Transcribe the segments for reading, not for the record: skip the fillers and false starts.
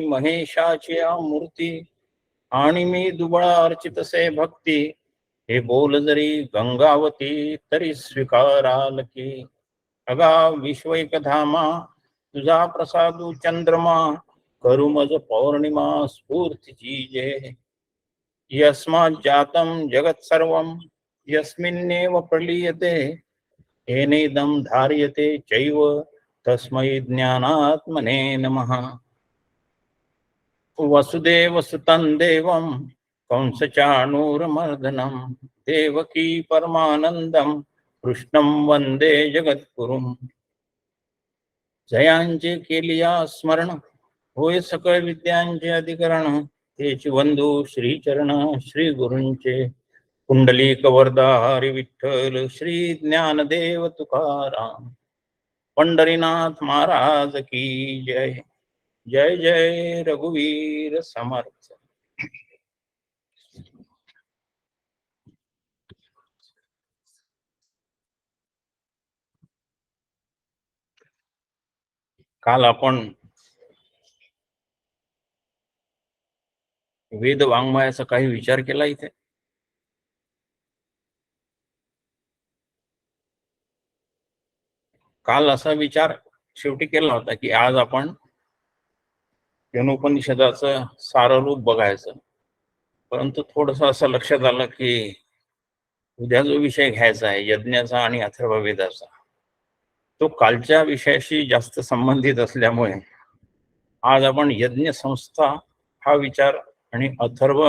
महेशाची मूर्ती आणि मी दुबळा अर्चितसे भक्ती. हे बोल जरी गंगावती तरी स्वीकाराल की. अगा विश्वैकधामा तुझा प्रसादू चंद्रमा. करू मज पौर्णिमा स्फूर्तीची जय. यस्मात् जातं जगत् सर्वं यस्मिन्नेव प्रलीयते. येनेदं धार्यते चैव तस्मै ज्ञानात्मने नमः. वसुदेव सुतं देवं कंसचाणूरमर्दनं. देवकी परमानंदं कृष्णं वंदे जगद्गुरुं. जयांचे केलिया स्मरण होय सकळ विद्यांचे अधिकरण. तेची वंदू श्रीचरण श्री गुरूंचे. कुंडलिक वरदा हरी विठ्ठल श्री ज्ञानदेव तुकाराम. पंढरीनाथ महाराज की जय. जय जय रघुवीर समर्थ. काल आपण वेद वाङ्मयाचा काही विचार केला इथे. काल असा विचार शेवटी केला होता की आज आपण केनोपनिषदाचं साररूप बघायचं. परंतु थोडस असं लक्षात आलं की उद्या जो विषय घ्यायचा आहे यज्ञाचा आणि अथर्ववेदाचा तो कालच्या विषयाशी जास्त संबंधित असल्यामुळे आज आपण यज्ञ संस्था हा विचार आणि अथर्व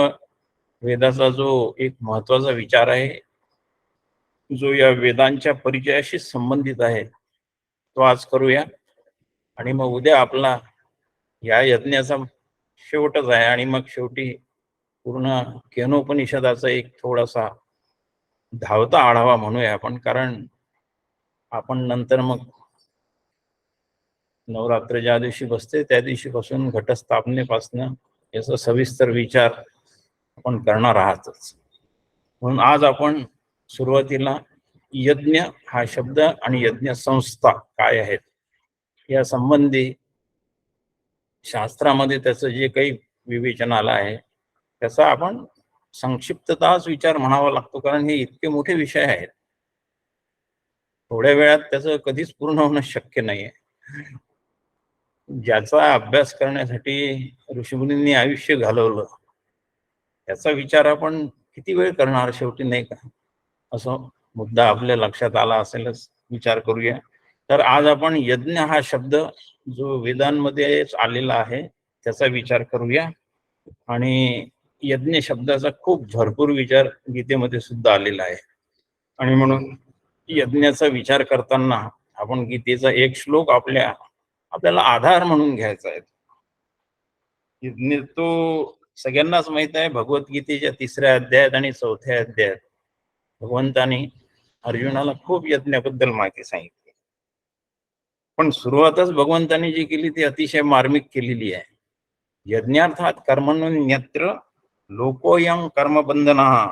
वेदाचा जो एक महत्वाचा विचार आहे जो या वेदांच्या परिचयाशी संबंधित आहे तो आज करूया. आणि मग उद्या आपला या यज्ञाचा शेवटच आहे आणि मग शेवटी पूर्ण केनोपनिषदाचा एक थोडासा धावता आढावा म्हणूया आपण. कारण आपण नंतर मग नवरात्र ज्या दिवशी बसते त्या दिवशीपासून घटस्थापनेपासून याचा सविस्तर विचार आपण करणार आहातच. म्हणून आज आपण सुरुवातीला यज्ञ हा शब्द आणि यज्ञ संस्था काय आहेत या संबंधी शास्त्रामध्ये त्याचं जे काही विवेचन आलं आहे त्याचा आपण संक्षिप्तताच विचार म्हणावा लागतो. कारण हे इतके मोठे विषय आहेत थोड्या वेळात त्याचं कधीच पूर्ण होणं शक्य नाहीये. ज्याचा अभ्यास करण्यासाठी ऋषीमुनींनी आयुष्य घालवलं त्याचा विचार आपण किती वेळ करणार शेवटी, नाही का? असं मुद्दा आपल्या लक्षात आला असेलच. विचार करूया. तर आज आपण यज्ञ हा शब्द जो वेदांमध्येच आलेला आहे त्याचा विचार करूया. आणि यज्ञ शब्दाचा खूप भरपूर विचार गीतेमध्ये सुद्धा आलेला आहे. आणि म्हणून यज्ञाचा विचार करताना आपण गीतेचा एक श्लोक आपल्याला आधार म्हणून घ्यायचा आहे. यज्ञ तो सगळ्यांनाच माहित आहे. भगवद्गीतेच्या 3ऱ्या अध्यायात आणि 4थ्या अध्यायात भगवंतानी अर्जुनाला खूप यज्ञाबद्दल माहिती सांगितली. पण सुरुवातच भगवंतानी जी केली ती अतिशय मार्मिक केलेली आहे. यज्ञार्थात कर्मण्यत्र लोकोयं कर्मबंधनः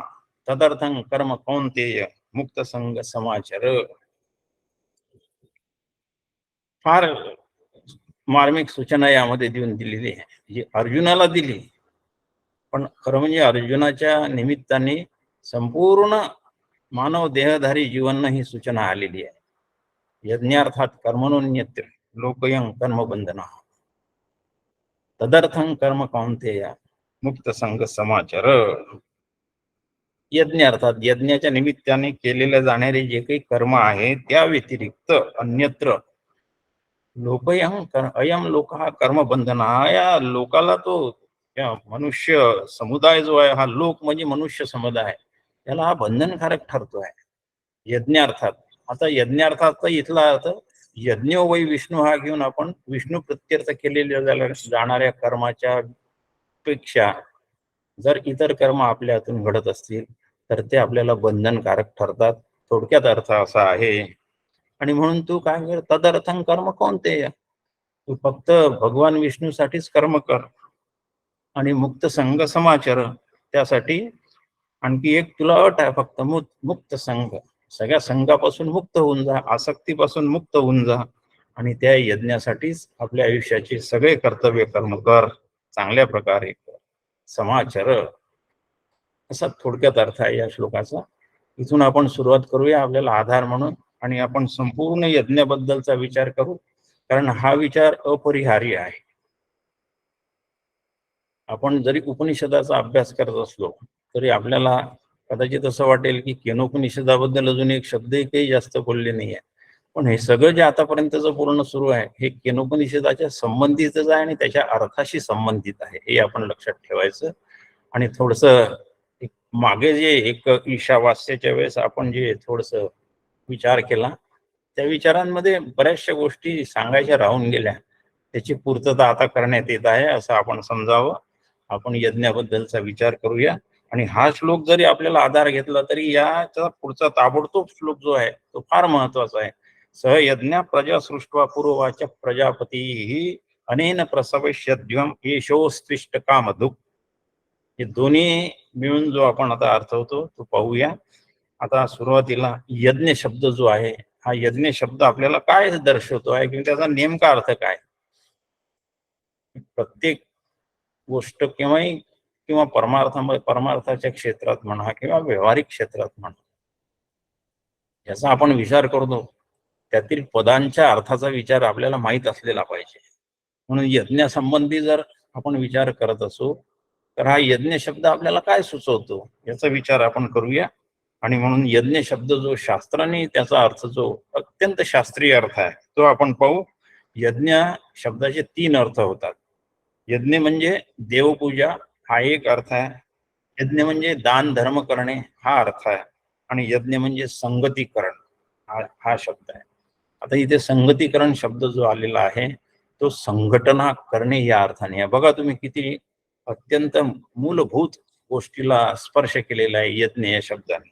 तदर्थं कर्म कौन्तेय मुक्त संग समाचार. फार मार्मिक सूचना यामध्ये देऊन दिलेली आहे. जी अर्जुनाला दिली पण खरं म्हणजे अर्जुनाच्या निमित्ताने संपूर्ण मानव देहधारी जीवांना ही सूचना आलेली आहे. यज्ञार्थात कर्मण्यत्र लोकोयं कर्मबंधनः तदर्थं कर्म कौन्तेय मुक्त संग समाचार. यज्ञ अर्थात यज्ञाच्या निमित्ताने केलेले जाणारे जे काही कर्म आहे त्या व्यतिरिक्त अन्यत्र लोकयं अयम लोक हा कर्मबंधन हा या लोकाला तो या मनुष्य समुदाय जो आहे हा लोक म्हणजे मनुष्य समुदाय याला हा बंधनकारक ठरतो आहे. यज्ञार्थात आता यज्ञार्थात इथला अर्थ यज्ञ वै विष्णू हा घेऊन आपण विष्णू प्रत्यर्थ केलेल्या जाणाऱ्या कर्माच्या पेक्षा जर इतर कर्म आपल्या हातून घडत असतील तर ते आपल्याला बंधनकारक ठरतात. थोडक्यात अर्थ असा आहे. आणि म्हणून तू काय कर तदर्थं कर्म कोणते, तू फक्त भगवान विष्णूसाठीच कर्म कर आणि मुक्त संघ समाचार. त्यासाठी आणखी एक तुला अट आहे, फक्त मुक्त संघ, सगळ्या संघापासून मुक्त होऊन जा, आसक्तीपासून मुक्त होऊन जा आणि त्या यज्ञासाठीच आपल्या आयुष्याचे सगळे कर्तव्य कर्म कर. चांगल्या प्रकारे कर, समाचर, असा थोडक्यात अर्थ आहे या श्लोकाचा. इथून आपण सुरुवात करूया आपल्याला आधार म्हणून, आणि आपण संपूर्ण यज्ञाबद्दलचा विचार करू, कारण हा विचार अपरिहार्य आहे. आपण जरी उपनिषदाचा अभ्यास करत असलो तरी आपल्याला कदाचित असं वाटेल की केनोपनिषदाबद्दल अजून एक शब्दही काही जास्त बोलले नाही आहे. पण हे सगळं जे आतापर्यंतचं पूर्ण सुरू आहे हे केनोपनिषदाच्या संबंधितच आहे आणि त्याच्या अर्थाशी संबंधित आहे, हे आपण लक्षात ठेवायचं. आणि थोडस मागे जे एक ईशावास्याच्या वेळेस आपण जे थोडस विचार केला, त्या विचारांमध्ये बऱ्याचशा गोष्टी सांगायच्या राहून गेल्या, त्याची पूर्तता आता करण्यात येत आहे असं आपण समजावं. आपण यज्ञाबद्दलचा विचार करूया. आणि हा श्लोक जरी आपल्याला आधार घेतला तरी याचा पुढचा ताबडतोब श्लोक जो आहे तो फार महत्वाचा आहे. सह यज्ञ प्रजा सृष्टवा पूर्ववाच प्रजापती ही अनेन प्रसवश्यद्वम येशोस्त्विष्ट कामधुक. हे दोन्ही मिळून जो आपण आता अर्थ होतो तो पाहूया. आता सुरुवातीला यज्ञ शब्द जो आहे, हा यज्ञ शब्द आपल्याला काय दर्शवतो आहे किंवा त्याचा नेमका अर्थ काय. प्रत्येक गोष्ट किंवा परमार्थाच्या क्षेत्रात म्हणा किंवा व्यावहारिक क्षेत्रात म्हणा, याचा आपण विचार करतो त्यातील पदांच्या अर्थाचा विचार आपल्याला माहीत असलेला पाहिजे. म्हणून यज्ञासंबंधी जर आपण विचार करत असू तर हा यज्ञ शब्द आपल्याला काय सुचवतो याचा विचार आपण करूया. आणि म्हणून यज्ञ शब्द जो शास्त्राने त्याचा अर्थ जो अत्यंत शास्त्रीय अर्थ आहे तो आपण पाहू. यज्ञ शब्दाचे 3 अर्थ होतात. यज्ञ म्हणजे देवपूजा हा एक अर्थ आहे, यज्ञ म्हणजे दान धर्म करणे हा अर्थ आहे, आणि यज्ञ म्हणजे संगतीकरण हा शब्द आहे. आता इथे संगतीकरण शब्द जो आलेला आहे तो संघटना करणे या अर्थाने आहे. बघा तुम्ही किती अत्यंत मूलभूत गोष्टीला स्पर्श केलेला आहे यज्ञ या शब्दाने.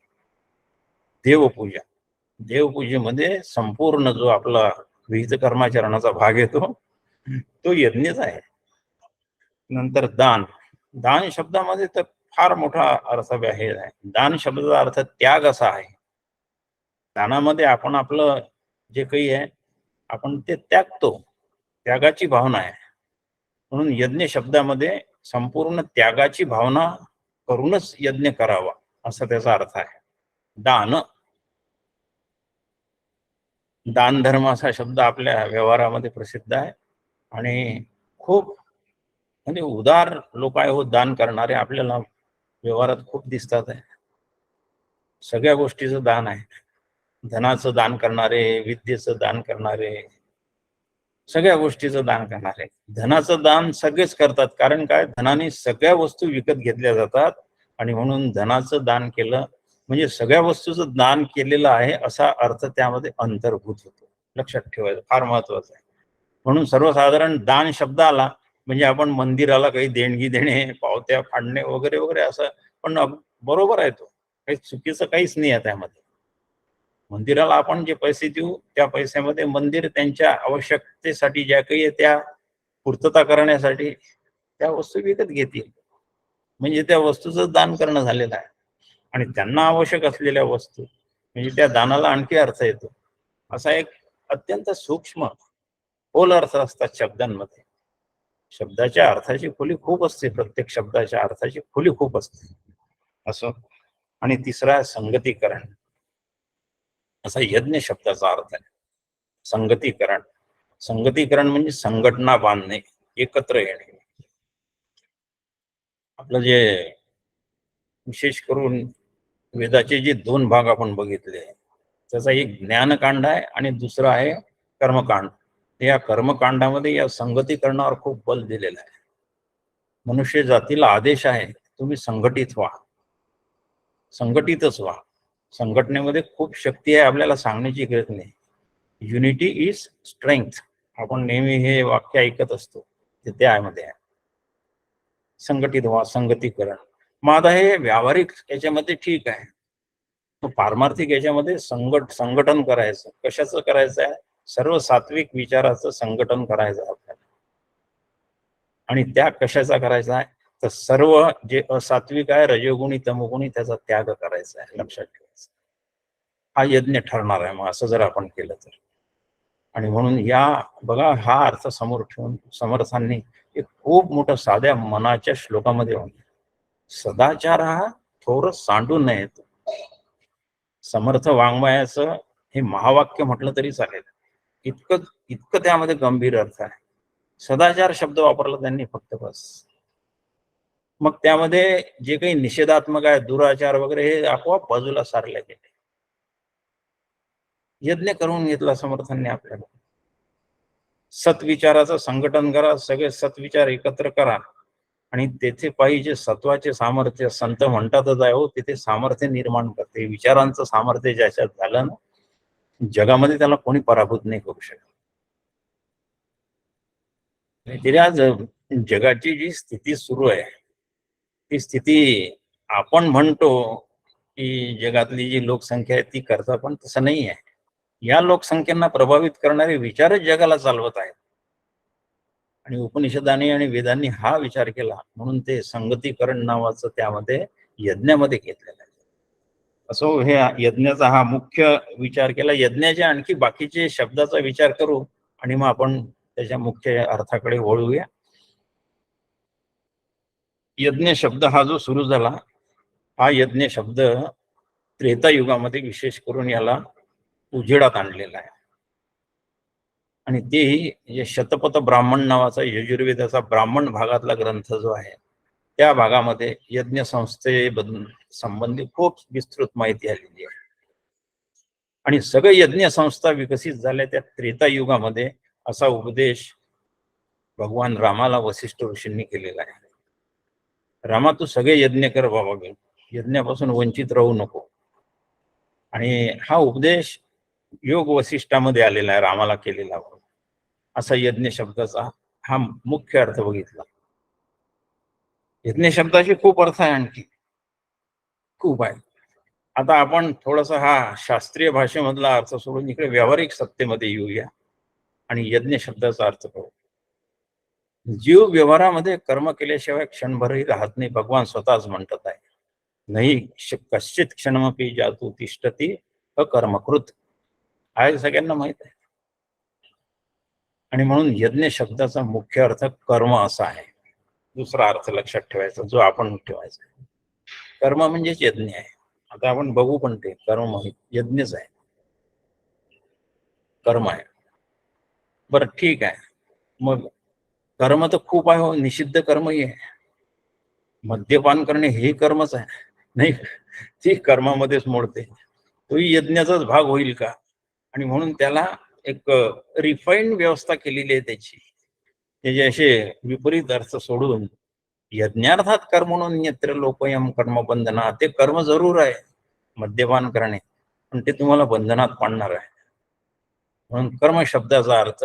देवपूजा, देवपूजेमध्ये संपूर्ण जो आपला विहित कर्माचरणाचा भाग येतो तो यज्ञच आहे. नंतर दान, दान शब्दामध्ये तर फार मोठा अर्थ आहे. दान शब्दाचा अर्थ त्याग असा आहे. दानामध्ये आपण आपलं जे काही आहे आपण ते त्यागतो, त्यागाची भावना आहे. म्हणून यज्ञ शब्दामध्ये संपूर्ण त्यागाची भावना करूनच यज्ञ करावा असा त्याचा अर्थ आहे. दान, दान धर्म असा शब्द आपल्या व्यवहारामध्ये प्रसिद्ध आहे आणि खूप म्हणजे उदार लोक आहे हो दान करणारे आपल्याला व्यवहारात खूप दिसतात आहे. सगळ्या गोष्टीचं दान आहे. धनाचं दान करणारे, विद्येचं दान करणारे, सगळ्या गोष्टीचं दान करणारे. धनाचं दान सगळेच करतात, कारण काय, धनाने सगळ्या वस्तू विकत घेतल्या जातात आणि म्हणून धनाचं दान केलं म्हणजे सगळ्या वस्तूचं दान केलेलं आहे असा अर्थ त्यामध्ये अंतर्भूत होतो. लक्षात ठेवायचं फार महत्वाचं आहे. म्हणून सर्वसाधारण दान शब्द आला म्हणजे आपण मंदिराला काही देणगी देणे, पावत्या फाडणे वगैरे वगैरे असं, पण बरोबर आहे, तो काही चुकीचं काहीच नाही आहे त्यामध्ये. मंदिराला आपण जे पैसे देऊ त्या पैशामध्ये मंदिर त्यांच्या आवश्यकतेसाठी ज्या काही त्या पूर्तता करण्यासाठी त्या वस्तू विकत घेतील, म्हणजे त्या वस्तूचं दान करणं झालेलं आहे. आणि त्यांना आवश्यक असलेल्या वस्तू म्हणजे त्या दानाला आणखी अर्थ येतो. असा एक अत्यंत सूक्ष्म खोल अर्थ असतात शब्दांमध्ये. शब्दाच्या अर्थाची खोली खूप असते, प्रत्येक शब्दाच्या अर्थाची खोली खूप असते असं. आणि तिसरा संगतीकरण असा यज्ञ शब्दाचा अर्थ आहे. संगतीकरण, संगतीकरण म्हणजे संघटना बांधणे, एकत्र येणे. आपलं जे विशेष करून वेदाचे जे 2 भाग आपण बघितले, त्याचा एक ज्ञानकांड आहे आणि दुसरा आहे कर्मकांड. या कर्मकांडामध्ये या संगतीकरणावर खूप बल दिलेलं आहे. मनुष्य जातीला आदेश आहे तुम्ही संघटित व्हा, संघटितच व्हा. संघटनेमध्ये खूप शक्ती आहे, आपल्याला सांगण्याची गरज नाही. युनिटी इज स्ट्रेंथ, आपण नेहमी हे वाक्य ऐकत असतो, ते त्यामध्ये आहे. संघटित व्हा, संगतीकरण. मग आता हे व्यावहारिक याच्यामध्ये ठीक आहे, पारमार्थिक याच्यामध्ये संघटन करायचं. कशाचं करायचं आहे? सर्व सात्विक विचाराचं संघटन करायचं आपल्याला. आणि त्या कशाचा करायचा आहे? तर सर्व जे असात्विक आहे, रजोगुणी तमोगुणी, त्याचा त्याग करायचा आहे. लक्षात ठेवायचं. हा यज्ञ ठरणार आहे मग असं जर आपण केलं तर. आणि म्हणून या बघा हा अर्थ समोर ठेवून समर्थांनी एक खूप मोठं साध्या मनाच्या श्लोकामध्ये म्हणलं, सदाचार हा थोर सांडू नयेत. समर्थ वाङ्मयाचं हे महावाक्य म्हटलं तरी चालेल. इतकं इतकं त्यामध्ये गंभीर अर्थ आहे. सदाचार शब्द वापरला त्यांनी फक्त बस. मग त्यामध्ये जे काही निषेधात्मक आहे, दुराचार वगैरे, हे आपोआप बाजूला सारले गेले. यज्ञ करून घेतला समर्थांनी आपल्याला. सत्विचाराचं संघटन करा, सगळे सत्विचार एकत्र करा आणि तेथे पाहिजे सत्वाचे सामर्थ्य. संत म्हणतातच आहे हो, तिथे सामर्थ्य निर्माण करते. विचारांचं सामर्थ्य ज्याच्यात झालं ना, जगामध्ये त्याला कोणी पराभूत नाही करू शकत. तरी आज जगाची जी स्थिती सुरू आहे, ती स्थिती आपण म्हणतो की जगातली जी लोकसंख्या आहे ती करता, पण तसं नाही आहे. या लोकसंख्यांना प्रभावित करणारे विचारच जगाला चालवत आहेत. आणि उपनिषदांनी आणि वेदांनी हा विचार केला म्हणून ते संगतीकरण नावाचं त्यामध्ये यज्ञामध्ये घेतलेलं आहे. असो, हे यज्ञाचा हा मुख्य विचार केला. यज्ञाच्या आणखी बाकीचे शब्दाचा विचार करू आणि मग आपण त्याच्या मुख्य अर्थाकडे वळूया. यज्ञ शब्द हा जो सुरू झाला, हा यज्ञ शब्द त्रेतायुगामध्ये विशेष करून याला उजेडात आणलेला आहे. आणि तेही शतपथ ब्राह्मण नावाचा यजुर्वेदाचा ब्राह्मण भागातला ग्रंथ जो आहे, त्या भागामध्ये यज्ञ संबंधी खूप विस्तृत माहिती आलेली आहे. आणि सगळे यज्ञ संस्था विकसित झाल्या त्या त्रेतायुगामध्ये. असा उपदेश भगवान रामाला वसिष्ठ ऋषींनी केलेला आहे. रामा, तू सगळे यज्ञ कर बाबा, यज्ञापासून वंचित राहू नको. आणि हा उपदेश योग वसिष्ठामध्ये आलेला आहे, रामाला केलेला. असा यज्ञ शब्दाचा हा मुख्य अर्थ बघितला. यज्ञ शब्दाचे खूप अर्थ आहे, आणखी खूप आहे. आता आपण थोडासा हा शास्त्रीय भाषेमधला अर्थ सोडून इकडे व्यावहारिक सत्तेमध्ये येऊया आणि यज्ञ शब्दाचा अर्थ करू. जीव व्यवहारामध्ये कर्म केल्याशिवाय क्षणभरही राहत नाही. भगवान स्वतःच म्हणतात आहे, नाही कश्चित क्षणमपि जातु तिष्ठती अकर्मकृत. आहे सगळ्यांना माहित आहे. आणि म्हणून यज्ञ शब्दाचा मुख्य अर्थ कर्म असा आहे. दुसरा अर्थ लक्षात ठेवायचा जो आपण ठेवायचा, कर्म म्हणजेच यज्ञ आहे. आता आपण बघू पण ते कर्म यज्ञच आहे, कर्म आहे. बरं ठीक आहे, मग कर्म तर खूप आहे हो. निषिद्ध कर्मही आहे. मद्यपान करणे हे कर्मच आहे नाही, ती कर्मामध्येच मोडते. तोही यज्ञाचाच भाग होईल का? आणि म्हणून त्याला एक रिफाईंड व्यवस्था केलेली आहे त्याची. त्याचे असे विपरीत अर्थ सोडून यज्ञार्थात कर्मणोन्यत्र लोकयम कर्मबंधना, ते कर्म जरूर आहे मद्यपान करणे, पण ते तुम्हाला बंधनात पाडणार आहे. म्हणून कर्म शब्दाचा अर्थ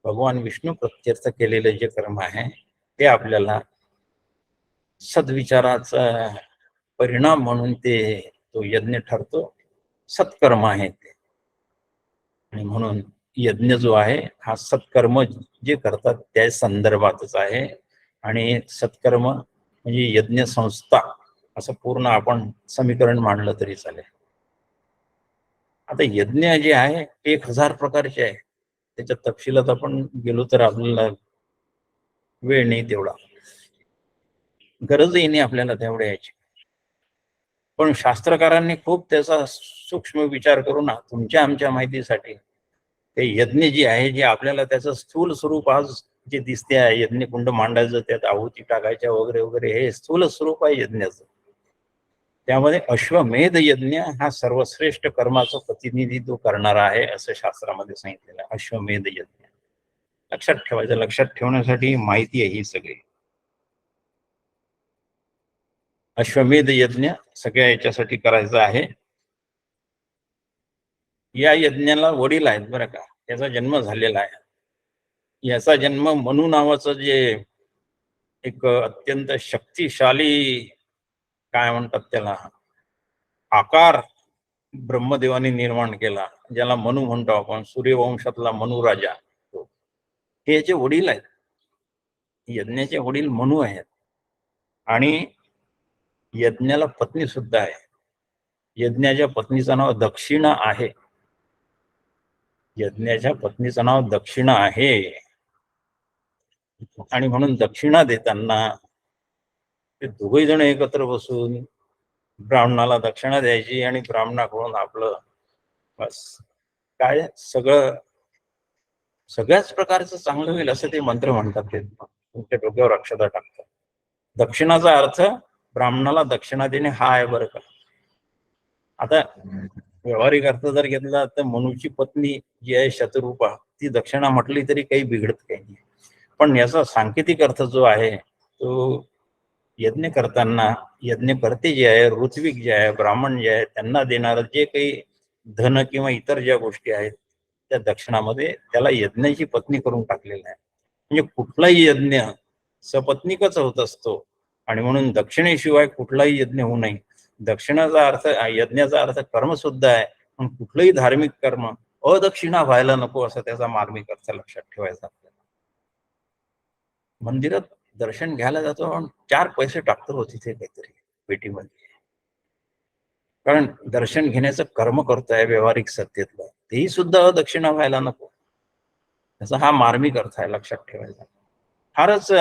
भगवान विष्णू प्रत्यर्थ केलेले जे कर्म आहे ते आपल्याला सद्विचाराचा परिणाम म्हणून तो यज्ञ ठरतो, सत्कर्म आहे ते. आणि म्हणून यज्ञ जो आहे हा सत्कर्म जे करतात त्या संदर्भातच आहे. आणि सत्कर्म म्हणजे यज्ञ संस्था असं पूर्ण आपण समीकरण मांडलं तरी चालेल. आता यज्ञ जे आहे 1000 प्रकारचे आहे. त्याच्या तपशिलात आपण गेलो तर आपल्याला वेळ नाही, तेवढा गरजही नाही आपल्याला तेवढ्या याची. पण शास्त्रकारांनी खूप त्याचा सूक्ष्म विचार करून तुमच्या आमच्या माहितीसाठी ते यज्ञ जे आहे, जे आपल्याला त्याचं स्थूल स्वरूप आज जे दिसते आहे, यज्ञकुंड मांडायचं, त्यात आहुती टाकायच्या वगैरे वगैरे, हे स्थूल स्वरूप आहे यज्ञाचं. त्यामध्ये अश्वमेध यज्ञ हा सर्वश्रेष्ठ कर्माचं प्रतिनिधित्व करणारा आहे असं शास्त्रामध्ये सांगितलेलं आहे. अश्वमेध यज्ञ लक्षात ठेवायचं. लक्षात ठेवण्यासाठी माहिती आहे ही सगळी. अश्वमेध यज्ञ सगळ्या याच्यासाठी करायचा आहे. या यज्ञाला वडील आहेत बरं का, त्याचा जन्म झालेला आहे. याचा जन्म मनु नावाचं जे एक अत्यंत शक्तिशाली, काय म्हणतात त्याला, आकार ब्रह्मदेवाने निर्माण केला, ज्याला मनु म्हणतो आपण. सूर्यवंशातला मनु राजा, हे याचे वडील आहेत. यज्ञाचे वडील मनु आहेत. आणि यज्ञाला पत्नी सुद्धा आहे. यज्ञाच्या पत्नीचं नाव दक्षिणा आहे. यज्ञाच्या पत्नीचं नाव दक्षिणा आहे आणि म्हणून दक्षिणा देताना ते दोघे जण एकत्र बसून ब्राह्मणाला दक्षिणा द्यायची आणि ब्राह्मणाकडून आपलं बस काय सगळ्याच प्रकारचं चांगलं होईल असं ते मंत्र म्हणतात. ते तुमच्या डोक्यावर अक्षता टाकतात. दक्षिणाचा अर्थ ब्राह्मणाला दक्षिणा देणे हा आहे बरं का. आता व्यावहारिक अर्थ जर घेतला तर मनुची पत्नी जी आहे शतरूपा ती दक्षिणा म्हटली तरी काही बिघडत काही नाही. पण याचा सांकेतिक अर्थ जो आहे तो यज्ञ करताना यज्ञकर्ते जे आहे ऋत्विक जे आहे ब्राह्मण जे आहे त्यांना देणारं जे काही धन किंवा इतर ज्या गोष्टी आहेत त्या दक्षिणामध्ये त्याला यज्ञाची पत्नी करून टाकलेलं आहे. म्हणजे कुठलाही यज्ञ सपत्निकच होत असतो आणि म्हणून दक्षिणेशिवाय कुठलाही यज्ञ होऊ नये. दक्षिणाचा अर्थ यज्ञाचा अर्थ कर्म सुद्धा आहे, पण कुठलंही धार्मिक कर्म अदक्षिणा व्हायला नको असं त्याचा मार्मिक अर्थ लक्षात ठेवायचा आपल्याला. मंदिरात दर्शन घ्यायला जातो पण 4 पैसे टाकतो हो तिथे काहीतरी पेटीमध्ये, कारण दर्शन घेण्याचं कर्म करतोय व्यावहारिक सत्तेतलं तेही सुद्धा अदक्षिणा व्हायला नको. त्याचा हा मार्मिक अर्थ आहे लक्षात ठेवायचा. फारच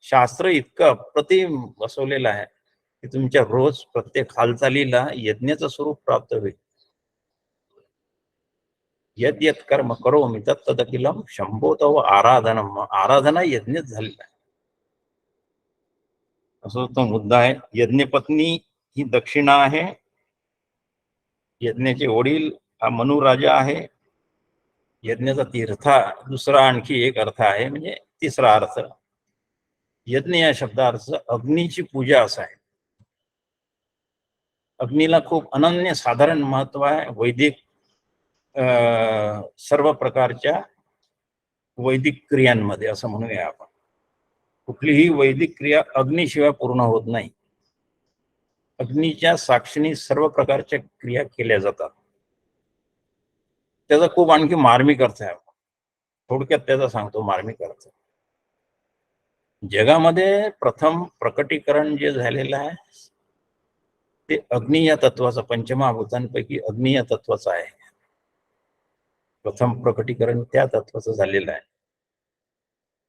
शास्त्र इतकं अप्रतिम बसवलेलं आहे की तुमच्या रोज प्रत्येक हालचालीला यज्ञाचं स्वरूप प्राप्त होईल. यद यत कर्म करोमि तत्तदखिलम शंभो तव आराधनम. आराधना यज्ञच झालेला आहे असं तो मुद्दा आहे. यज्ञपत्नी ही दक्षिणा आहे. यज्ञाचे वडील हा मनु राजा आहे. यज्ञाचा तीर्था दुसरा आणखी एक अर्थ आहे, म्हणजे तिसरा अर्थ यज्ञ या शब्दार्थ अग्नीची पूजा असा आहे. अग्नीला खूप अनन्य साधारण महत्व आहे. वैदिक सर्व प्रकारच्या वैदिक क्रियांमध्ये असं म्हणूया आपण. कुठलीही वैदिक क्रिया अग्निशिवाय पूर्ण होत नाही. अग्नीच्या साक्षीने सर्व प्रकारच्या क्रिया केल्या जातात. त्याचा खूप आणखी मार्मिक अर्थ आहे. थोडक्यात त्याचा सांगतो मार्मिक अर्थ. जगामध्ये प्रथम प्रकटीकरण जे झालेलं आहे ते अग्नी या तत्वाचं, पंचमहाभूतांपैकी अग्नी या तत्वाचं आहे. प्रथम प्रकटीकरण त्या तत्वाचं झालेलं आहे.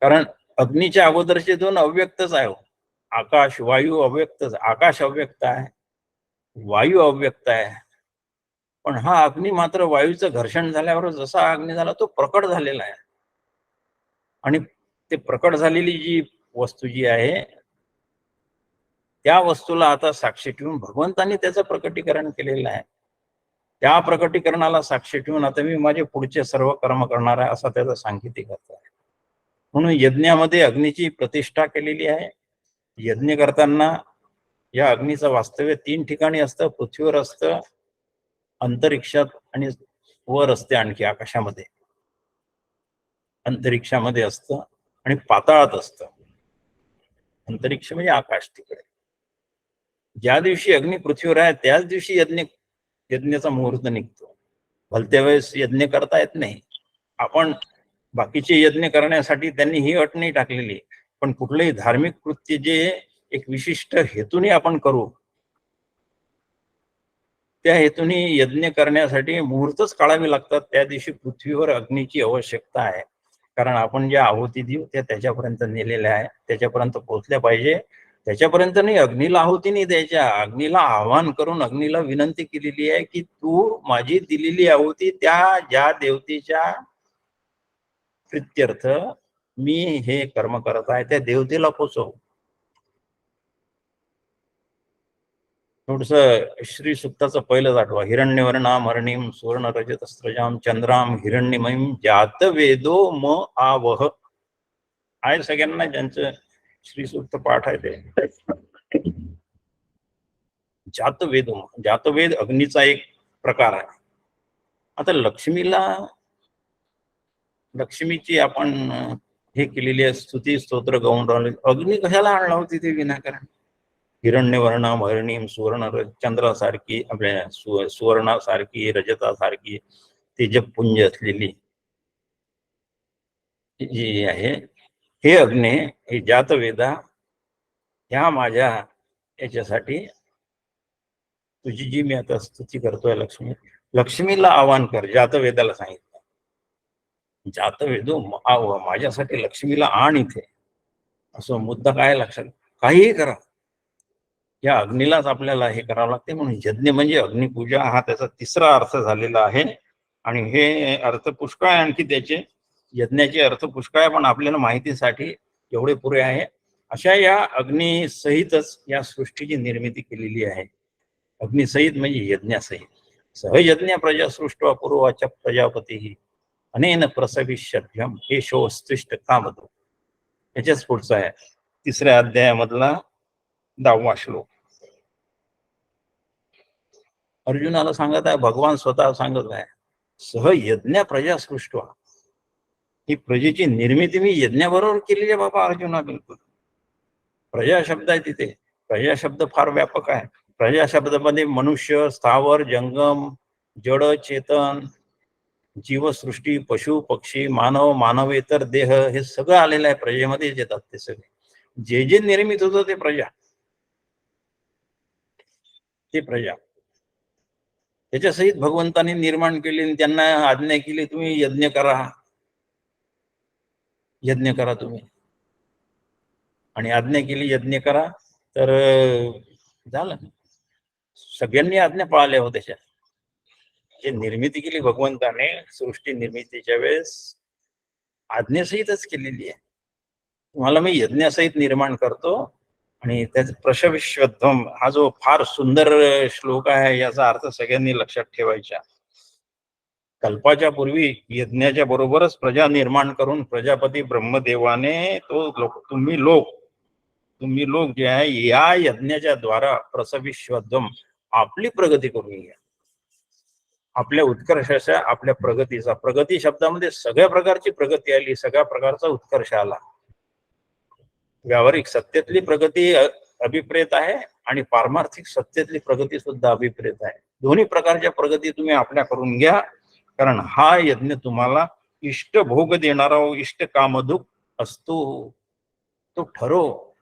कारण अग्नीच्या अगोदरचे दोन अव्यक्तच आहे. आकाश वायू अव्यक्तच. आकाश अव्यक्त आहे, वायू अव्यक्त आहे, पण हा अग्नी मात्र वायूचं घर्षण झाल्यावर जसा अग्नी झाला तो प्रकट झालेला आहे. आणि ते प्रकट झालेली जी वस्तू जी आहे त्या वस्तूला आता साक्षी ठेवून भगवंतांनी त्याचं प्रकटीकरण केलेलं आहे. त्या प्रकटीकरणाला साक्षी ठेवून आता मी माझे पुढचे सर्व कर्म करणार आहे असा त्याचा सांकेतिक अर्थ आहे. म्हणून यज्ञामध्ये अग्नीची प्रतिष्ठा केलेली आहे. यज्ञ करताना या अग्नीचं वास्तव्य 3 ठिकाणी असतं. पृथ्वीवर असतं, अंतरिक्षात आणि वर असते आणखी आकाशामध्ये. अंतरिक्षामध्ये असतं आणि पाताळात असतं. अंतरिक्ष म्हणजे आकाश तिकडे. ज्या दिवशी अग्नी पृथ्वीवर आहे त्याच दिवशी यज्ञाचा मुहूर्त निघतो. भलत्या वेळेस यज्ञ करता येत नाही. आपण बाकीचे यज्ञ करण्यासाठी त्यांनी ही अट नाही टाकलेली, पण कुठलेही धार्मिक कृत्य जे एक विशिष्ट हेतूने आपण करू त्या हेतूने यज्ञ करण्यासाठी मुहूर्तच काढावे लागतात. त्या दिवशी पृथ्वीवर अग्नीची आवश्यकता आहे, कारण आपण ज्या आहुती देऊ त्या त्याच्यापर्यंत नेलेल्या आहे, त्याच्यापर्यंत पोहोचल्या पाहिजे. त्याच्यापर्यंत नाही, अग्नीला आहुती नाही द्यायच्या. अग्नीला आवाहन करून अग्नीला विनंती केलेली आहे की तू माझी दिलेली आहुती त्या ज्या देवतेच्या प्रित्यर्थ मी हे कर्म करत आहे त्या देवतेला पोचव. थोडस श्री सुक्ताचं पहिलंच आठवा. हिरण्यवर्णाम हरणीम सुवर्ण रजतस्त्रजाम चंद्राम हिरण्यमयीम जात वेदो म आवह. आहे सगळ्यांना ज्यांचं श्री सूक्त पाठ आहे ते. जातवेद, जातवेद अग्नीचा एक प्रकार आहे. आता लक्ष्मीची आपण हे केलेली आहे स्तुती स्तोत्र गाऊन राहिले. अग्नी कशाला आणला होती ते विनाकारण. हिरण्यवर्णाम हरणीम सुवर्ण चंद्रासारखी आपल्या सुवर्णासारखी रजतासारखी तेजपुंज असलेली जी आहे हे अग्नी, हे जातवेदा ह्या माझ्या याच्यासाठी तुझी जी मी आता स्तुती करतोय लक्ष्मीला आवाहन कर. जातवेदाला सांगितलं जात वेदो माझ्यासाठी लक्ष्मीला आण इथे, असं मुद्दा काय लक्षात, काहीही करा या अग्नीलाच आपल्याला हे करावं लागते. म्हणून यज्ञ म्हणजे अग्निपूजा हा त्याचा तिसरा अर्थ झालेला आहे. आणि हे अर्थ पुष्कळ आहे आणखी त्याचे, यज्ञाचे अर्थ पुष्कळ आहे, पण आपल्याला माहितीसाठी एवढे पुरे आहे. अशा या अग्निसहितच या सृष्टीची निर्मिती केलेली आहे. अग्निसहित म्हणजे यज्ञासहित. सहयज्ञ प्रजा सृष्टवा पूर्वाच प्रजापती अनेन प्रसविष्यभ्यम एषोस्तिष्ठ कामतो. याच्याच पुढचा आहे तिसऱ्या अध्यायामधला 10वा श्लोक. अर्जुनाला सांगत आहे, भगवान स्वतः सांगत आहे, सहयज्ञ प्रजा सृष्टवा. ही प्रजेची निर्मिती मी यज्ञाबरोबर केलेली आहे बाबा अर्जुना. बिलकुल प्रजा शब्द आहे तिथे. प्रजा शब्द फार व्यापक आहे. प्रजा शब्दामध्ये मनुष्य, स्थावर, जंगम, जड, चेतन, जीवसृष्टी, पशु, पक्षी, मानव, मानवेतर देह, हे सगळं आलेलं आहे. प्रजेमध्येच येतात ते सगळे. जे जे निर्मित होतं ते प्रजा, ते प्रजा त्याच्यासहित भगवंताने निर्माण केले. त्यांना आज्ञा केली, तुम्ही यज्ञ करा, यज्ञ करा तुम्ही. आणि आज्ञा केली यज्ञ करा, तर झालं. सगळ्यांनी आज्ञा पाळल्या हो त्याच्या. जे निर्मिती केली भगवंताने सृष्टी निर्मितीच्या वेळेस आज्ञेसहितच केलेली आहे. तुम्हाला मी यज्ञासहित निर्माण करतो. आणि त्याच प्रशविश्वध्वम हा जो फार सुंदर श्लोक आहे, याचा अर्थ सगळ्यांनी लक्षात ठेवायचा. कल्पाच्या पूर्वी यज्ञाच्या बरोबरच प्रजा निर्माण करून प्रजापती ब्रह्मदेवाने तुम्ही लोक जे आहे या यज्ञाच्या द्वारा प्रसविश्वध्वम आपली प्रगती करून घ्या. आपल्या उत्कर्षाच्या, आपल्या प्रगतीचा, प्रगती शब्दामध्ये सगळ्या प्रकारची प्रगती आली, सगळ्या प्रकारचा उत्कर्ष आला. व्यावहारिक सत्तेतली प्रगती अभिप्रेत आहे आणि पारमार्थिक सत्तेतली प्रगती सुद्धा अभिप्रेत आहे. दोन्ही प्रकारच्या प्रगती तुम्ही आपल्या करून घ्या, कारण हा यज्ञ तुम्हाला इष्ट भोग देणारा हो, इष्ट कामधुक असतो तो ठरो.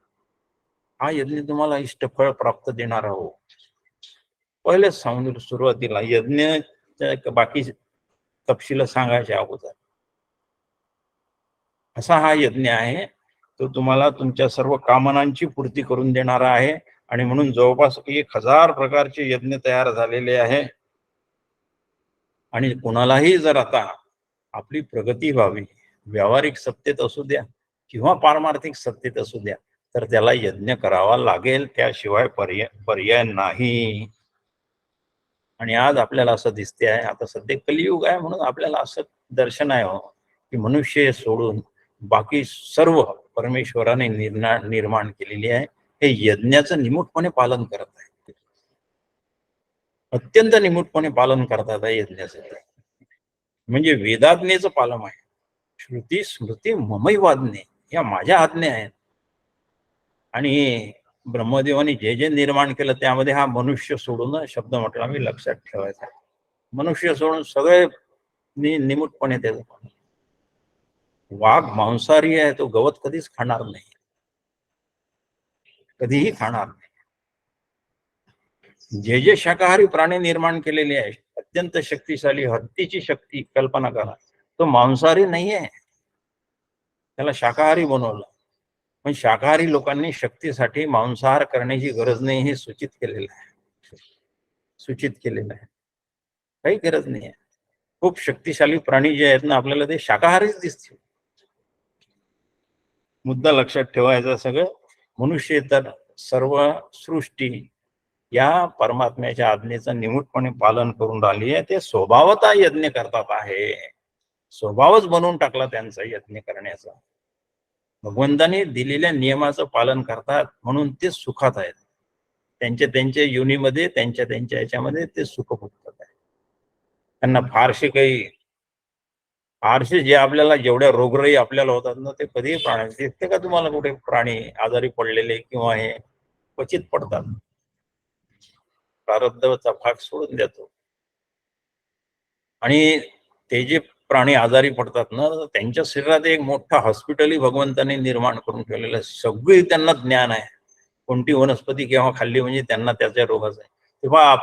हा यज्ञ तुम्हाला इष्ट फळ प्राप्त देणारा हो. पहिलेच सांगून सुरुवातीला यज्ञ बाकी तपशील सांगायच्या अगोदर असा हा यज्ञ आहे, तो तुम्हाला तुमच्या सर्व कामनांची पूर्ती करून देणारा आहे. आणि म्हणून जवळपास 1000 प्रकारचे यज्ञ तयार झालेले आहे. आणि कुणालाही जर आता आपली प्रगती व्हावी, व्यावहारिक सत्तेत असू द्या किंवा पारमार्थिक सत्तेत असू द्या, तर त्याला यज्ञ करावा लागेल, त्याशिवाय पर्याय नाही. आणि आज आपल्याला असं दिसते आहे, आता सध्या कलियुग आहे, म्हणून आपल्याला असं दर्शन आहे हो, की मनुष्य सोडून बाकी सर्व परमेश्वराने निर्माण केलेली आहे, हे यज्ञाचं निमूटपणे पालन करत आहे. अत्यंत निमूटपणे पालन करतात आहे यज्ञाचं. म्हणजे वेदाज्ञेचं पालन आहे. श्रुती स्मृती ममैवाज्ञे, या माझ्या आज्ञा आहेत. आणि ब्रह्मदेवाने जे जे निर्माण केलं त्यामध्ये हा मनुष्य सोडून शब्द म्हटला मी लक्षात ठेवायचा. मनुष्य सोडून सगळे निमूटपणे त्याचं. वाघ मांसाहारी आहे, तो गवत कधीच खाणार नाही, कधीही खाणार नाही. जे जे शाकाहारी प्राणी निर्माण केलेले आहे, अत्यंत शक्तिशाली, हत्तीची शक्ती कल्पना करा, तो मांसाहारी नाही आहे, त्याला शाकाहारी बनवलं. पण शाकाहारी लोकांनी शक्तीसाठी मांसाहार करण्याची गरज नाही हे सूचित केलेलं आहे. सूचित केलेलं आहे, काही गरज नाही आहे. खूप शक्तिशाली प्राणी जे आहेत ना, आपल्याला ते शाकाहारीच दिसतील. मुद्दा लक्षात ठेवायचा. सगळं मनुष्य तर सर्व सृष्टी या परमात्म्याच्या आज्ञेचं निमूटपणे पालन करून राहिली आहे. ते स्वभावतः यज्ञ करतात आहे, स्वभावच बनवून टाकला त्यांचा यज्ञ करण्याचा. भगवंताने दिलेल्या नियमाचं पालन करतात म्हणून ते सुखात आहेत. त्यांच्या योनीमध्ये, त्यांच्या याच्यामध्ये ते सुख भोगतात आहे. त्यांना फारसे जे आपल्याला जेवढ्या रोगराई आपल्याला होतात ना, ते कधीही प्राणी दिसते का तुम्हाला कुठे प्राणी आजारी पडलेले किंवा हे क्वचित पडतात. प्रारब्धाचा भाग सोडून देतो. आणि ते जे प्राणी आजारी पडतात ना, त्यांच्या शरीरात एक मोठा हॉस्पिटलही भगवंताने निर्माण करून ठेवलेलं आहे. सगळी त्यांना ज्ञान आहे, कोणती वनस्पती केव्हा खाल्ली म्हणजे त्यांना त्याच्या रोगाचं आहे. तेव्हा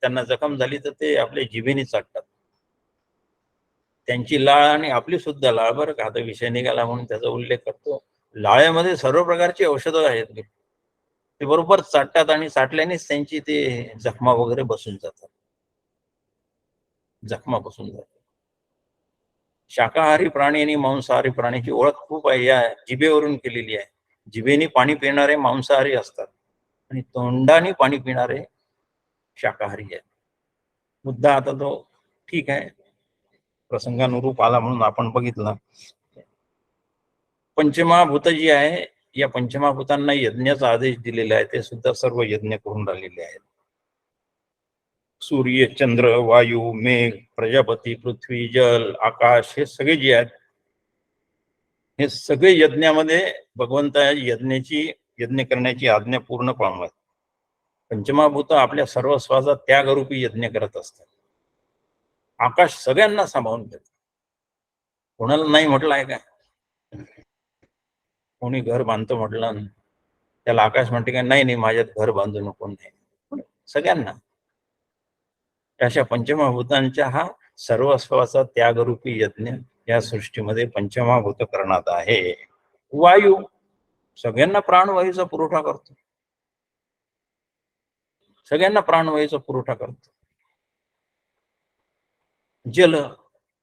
त्यांना जखम झाली तर ते आपल्या जिभेने चाटतात. त्यांची लाळ आणि आपली सुद्धा लाळ, बरं का, आता विषय निघाला म्हणून त्याचा उल्लेख करतो. लाळेमध्ये सर्व प्रकारची औषधं आहेत, ते बरोबर चाटतात आणि चाटल्यानेच त्यांची ते जखमा वगैरे बसून जातात, जखमा बसून जातात. शाकाहारी प्राणी आणि मांसाहारी प्राण्याची ओळख खूप आहे, या जिभेवरून केलेली आहे. जिभेने पाणी पिणारे मांसाहारी असतात आणि तोंडाने पाणी पिणारे शाकाहारी आहेत. मुद्दा आता तो ठीक आहे, प्रसंगानुरूप आला म्हणून आपण बघितलं. पंचमहाभूत जी आहे, या पंचमहाभूतांना यज्ञाचा आदेश दिलेला आहे, ते सुद्धा सर्व यज्ञ करून राहिलेले आहेत. सूर्य, चंद्र, वायू, मेघ, प्रजापती, पृथ्वी, जल, आकाश, हे सगळे जे आहेत, हे सगळे यज्ञामध्ये भगवंता यज्ञ करण्याची आज्ञा पूर्ण पाळतात. पंचमहाभूत आपल्या सर्वस्वाचा त्यागरूपी यज्ञ करत असतात. आकाश सगळ्यांना सांभाळून घेत, कोणाला नाही म्हटलं आहे का? कोणी घर बांधतो म्हटलं, त्याला आकाश म्हणते का नाही नाही माझ्यात घर बांधू नको, नाही, सगळ्यांना. अशा पंचमहाभूतांच्या हा सर्वस्वाचा त्यागरूपी यज्ञ या सृष्टीमध्ये पंचमहाभूत करण्यात आहे. वायू सगळ्यांना प्राणवायूचा पुरवठा करतो, सगळ्यांना प्राणवायूचा पुरवठा करतो. जल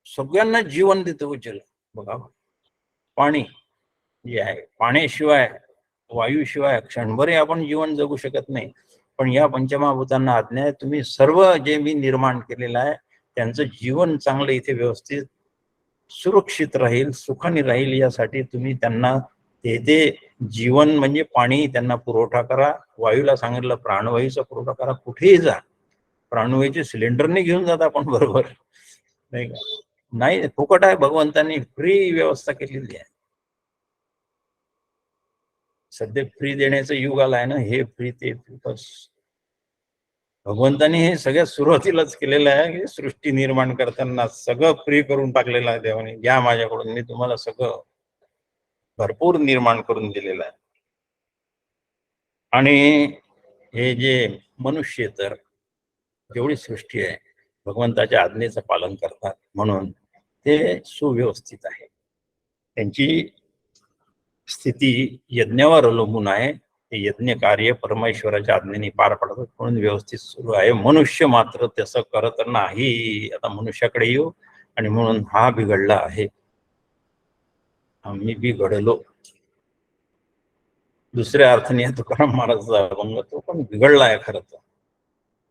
सगळ्यांना जीवन देतो, जल बघा. पाणी जे आहे, पाण्याशिवाय, वायूशिवाय क्षणभरही आपण जीवन जगू शकत नाही. पण या पंचमहाभूतांना आज्ञा आहे, तुम्ही सर्व जे मी निर्माण केलेलं आहे त्यांचं जीवन चांगलं इथे व्यवस्थित सुरक्षित राहील, सुखाने राहील, यासाठी तुम्ही त्यांना ते जीवन म्हणजे पाणी त्यांना पुरवठा करा. वायूला सांगितलं प्राणवायूचा पुरवठा करा, कुठेही जा प्राणवायूचे सिलेंडरने घेऊन जात आपण बरोबर, नाही का? नाही, फुकट आहे, भगवंतांनी फ्री व्यवस्था केलेली आहे. सध्या फ्री देण्याचं युग आलं आहे ना, हे फ्री ते फ्री, बस. भगवंतांनी हे सगळ्यात सुरुवातीलाच केलेलं आहे की सृष्टी निर्माण करताना सगळं फ्री करून टाकलेलं आहे देवाने. घ्या माझ्याकडून, मी तुम्हाला सगळं भरपूर निर्माण करून दिलेलं आहे. आणि हे जे मनुष्य, तर जेवढी सृष्टी आहे भगवंताच्या आज्ञेचं पालन करतात म्हणून ते सुव्यवस्थित आहे. त्यांची स्थिती यज्ञावर अवलंबून आहे. ते यज्ञ कार्य परमेश्वराच्या आज्ञेने पार पडतात म्हणून व्यवस्थित सुरू आहे. मनुष्य मात्र तसं करत नाही. आता मनुष्याकडे येऊ, आणि म्हणून हा बिघडला आहे. आम्ही बिघडलो, दुसऱ्या अर्थाने तुकाराम महाराजांचा अभंग, तो पण बिघडला आहे खरं तर.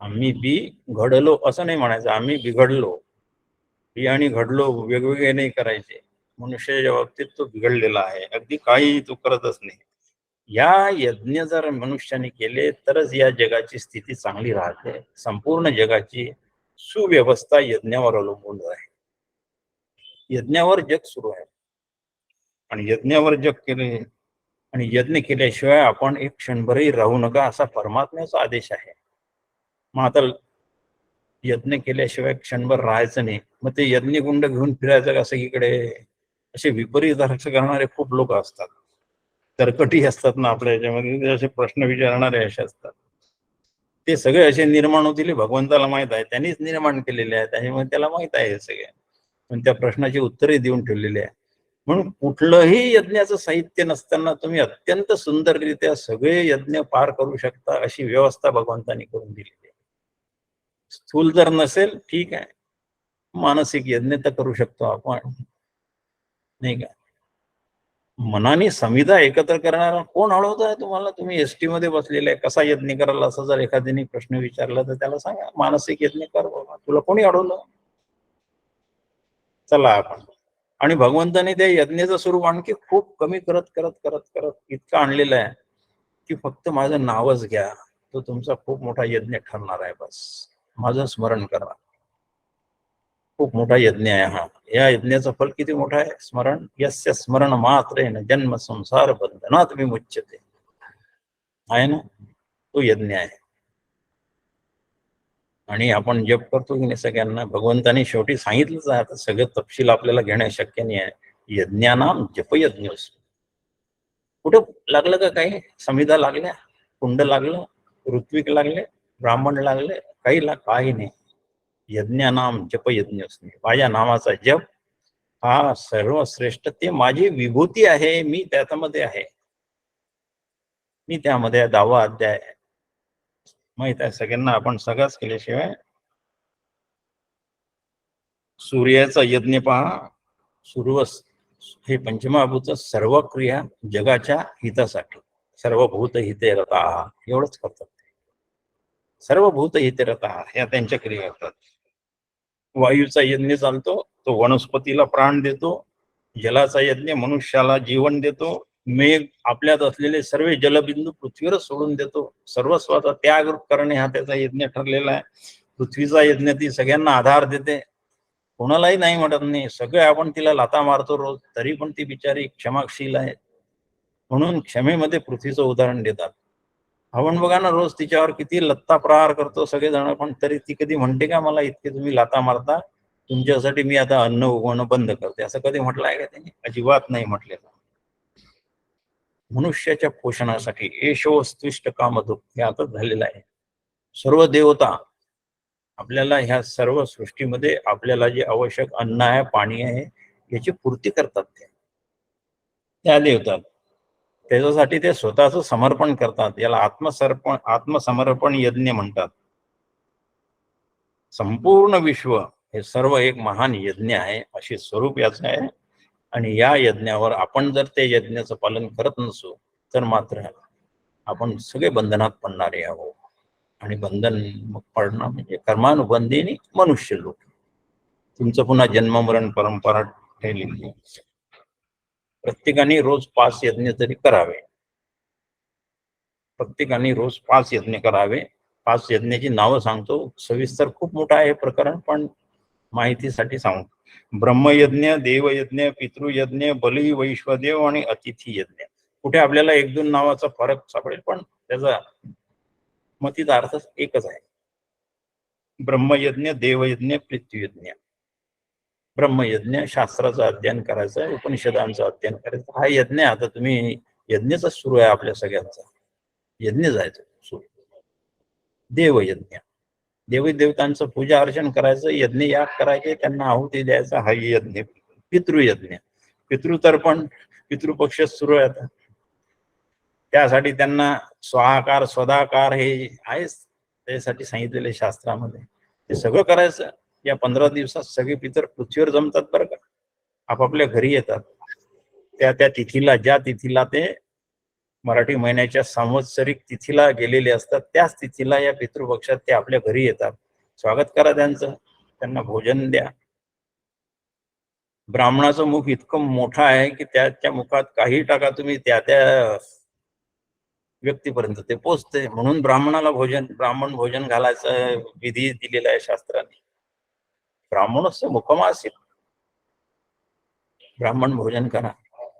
आम्ही बिघडलो असं नाही म्हणायचं, आम्ही बिघडलो. बी आणि घडलो वेगवेगळे नाही करायचे. मनुष्याच्या बाबतीत तो बिघडलेला आहे, अगदी काही तो करतच नाही. या यज्ञ जर मनुष्याने केले तरच या जगाची स्थिती चांगली राहते. संपूर्ण जगाची सुव्यवस्था यज्ञावर अवलंबून आहे. यज्ञावर जग सुरू आहे, आणि यज्ञावर जग केले, आणि यज्ञ केल्याशिवाय आपण एक क्षणभरही राहू नका असा परमात्म्याचा आदेश आहे. मग आता यज्ञ केल्याशिवाय क्षणभर राहायचं नाही, मग ते यज्ञकुंड घेऊन फिरायचं का सगळीकडे? असे विपरीत अर्थ करणारे खूप लोक असतात, तरकटी असतात ना आपल्या याच्यामध्ये, असे प्रश्न विचारणारे असे असतात. ते सगळे असे निर्माण होतील भगवंताला माहित आहे, त्यांनीच निर्माण केलेले आहे, त्याच्यामुळे त्याला माहित आहे हे सगळे, पण त्या प्रश्नाची उत्तरे देऊन ठेवलेली आहे. म्हणून कुठलंही यज्ञाचं साहित्य नसताना तुम्ही अत्यंत सुंदररित्या सगळे यज्ञ पार करू शकता, अशी व्यवस्था भगवंतांनी करून दिलेली आहे. स्थूल जर नसेल ठीक आहे, मानसिक यज्ञ तर करू शकतो आपण, नाही का? मनाने समिधा एकत्र करणारा कोण अडवत आहे तुम्हाला? तुम्ही एसटी मध्ये बसलेले आहे, कसा यज्ञ कराल असं जर एखाद्याने प्रश्न विचारला तर त्याला सांगा मानसिक यज्ञ कर बाबा, तुला कोणी अडवलं? चला आपण. आणि भगवंताने त्या यज्ञाचं स्वरूप आणखी खूप कमी करत करत करत करत इतकं आणलेलं आहे की फक्त माझं नावच घ्या, तो तुमचा खूप मोठा यज्ञ ठरणार आहे. बस माझं स्मरण करा, खूप मोठा यज्ञ आहे हा. या यज्ञाचं फल किती मोठं आहे? स्मरण, यस्य स्मरण मात्रेन जन्म संसार बंधनात विमुच्यते, आहे ना, तो यज्ञ आहे. आणि आपण जप करतो की नाही सगळ्यांना, भगवंतानी शेवटी सांगितलंच आहे. आता सगळे तपशील आपल्याला घेणं शक्य नाही आहे. यज्ञानाम जपयज्ञ, कुठं लागलं का काही? समिधा लागल्या, कुंड लागलं, ऋत्विक लागले, ब्राह्मण लागले, काही नाही. यज्ञानाम जप यज्ञ, माझ्या नावाचा जप हा सर्वश्रेष्ठ, ते माझी विभूती आहे, मी त्याच्यामध्ये आहे, मी त्यामध्ये दावा अध्याय माहित आहे सगळ्यांना. आपण सगळंच केल्याशिवाय. सूर्याचा यज्ञ पहा. सूर्य हे पंचमहाभूत सर्व क्रिया जगाच्या हितासाठी, सर्व भूत हिते रता, एवढंच करतात. सर्व भूत हिते रता ह्या त्यांच्या क्रिया करतात. वायूचा यज्ञ चालतो, तो वनस्पतीला प्राण देतो. जलाचा यज्ञ मनुष्याला जीवन देतो. मेघ आपल्यात असलेले सर्व जलबिंदू पृथ्वीवर सोडून देतो. सर्वस्वाचा त्याग करणे हा त्याचा यज्ञ ठरलेला आहे. पृथ्वीचा यज्ञ ती सगळ्यांना आधार देते, कोणालाही नाही म्हणत नाही. सगळे आपण तिला लाता मारतो रोज, तरी पण ती बिचारी क्षमाशील आहे. म्हणून क्षमेमध्ये पृथ्वीचं उदाहरण देतात. आपण बघा ना, रोज तिच्यावर किती लत्ता प्रहार करतो सगळेजण, पण तरी ती कधी म्हणते का मला इतके तुम्ही लाता मारता, तुमच्यासाठी मी आता अन्न उगवणं बंद करते, असं कधी म्हटलंय का त्यांनी? अजिबात नाही म्हटलेलं. मनुष्याच्या पोषणासाठी एशोस्तिष्ठ कामधुक हे आता झालेलं आहे. सर्व देवता आपल्याला ह्या सर्व सृष्टीमध्ये आपल्याला जे आवश्यक अन्न आहे, पाणी आहे, याची पूर्ती करतात. त्या देवतात त्याच्यासाठी ते स्वतःचं समर्पण करतात. याला आत्मसमर्पण यज्ञ म्हणतात. संपूर्ण विश्व हे सर्व एक महान यज्ञ आहे, अशी स्वरूप याचं आहे. आणि या यज्ञावर आपण जर ते यज्ञाचं पालन करत नसू तर मात्र आपण सगळे बंधनात पडणारे आहोत. आणि बंधन पडणं म्हणजे कर्मानुबंधीने मनुष्य लोक. तुमचं पुन्हा जन्ममरण परंपरा ठेवलेली. प्रत्येकाने रोज 5 यज्ञ तरी करावे. प्रत्येकाने रोज 5 यज्ञ करावे. 5 यज्ञाची नावं सांगतो. सविस्तर खूप मोठा आहे प्रकरण, पण माहितीसाठी सांगतो. ब्रह्मयज्ञ, देवयज्ञ, पितृयज्ञ, बली, वैश्वदेव आणि अतिथी यज्ञ. कुठे आपल्याला 1-2 नावाचा फरक सापडेल, पण त्याचा मतीचा अर्थ एकच आहे. ब्रह्मयज्ञ, देवयज्ञ, पितृयज्ञ. ब्रह्मयज्ञ शास्त्राचं अध्ययन करायचं, उपनिषदांचं अध्ययन करायचं. हा यज्ञ आता तुम्ही यज्ञच सुरू आहे आपल्या सगळ्यांचा. यज्ञ जायचं सुरू. देवयज्ञ, देवी देवतांचं पूजा अर्चन करायचं, यज्ञ याग करायचे, त्यांना आहुती द्यायचा, हा यज्ञ. पितृयज्ञ, पितृतर्पण, पितृपक्ष सुरू आहे आता. त्यासाठी त्यांना स्वाहाकार स्वदाकार हे आहेच, त्यासाठी सांगितलेले शास्त्रामध्ये. ते सगळं करायचं. या 15 दिवसात सगळे पितर पृथ्वीवर जमतात बरं का, आपापल्या घरी येतात. त्या त्या तिथीला, ज्या तिथीला ते मराठी महिन्याच्या संवत्सरिक तिथीला गेलेले असतात, त्याच तिथीला या पितृपक्षात ते आपल्या घरी येतात. स्वागत करा त्यांचं, त्यांना भोजन द्या. ब्राह्मणाचं मुख इतकं मोठं आहे की त्या मुखात काही टाका तुम्ही, त्या त्या व्यक्तीपर्यंत ते पोचते. म्हणून ब्राह्मणाला ब्राह्मण भोजन घालायचं विधी दिलेला आहे शास्त्राने. ब्राह्मणस्य मुखमासीत. ब्राह्मण भोजन करा,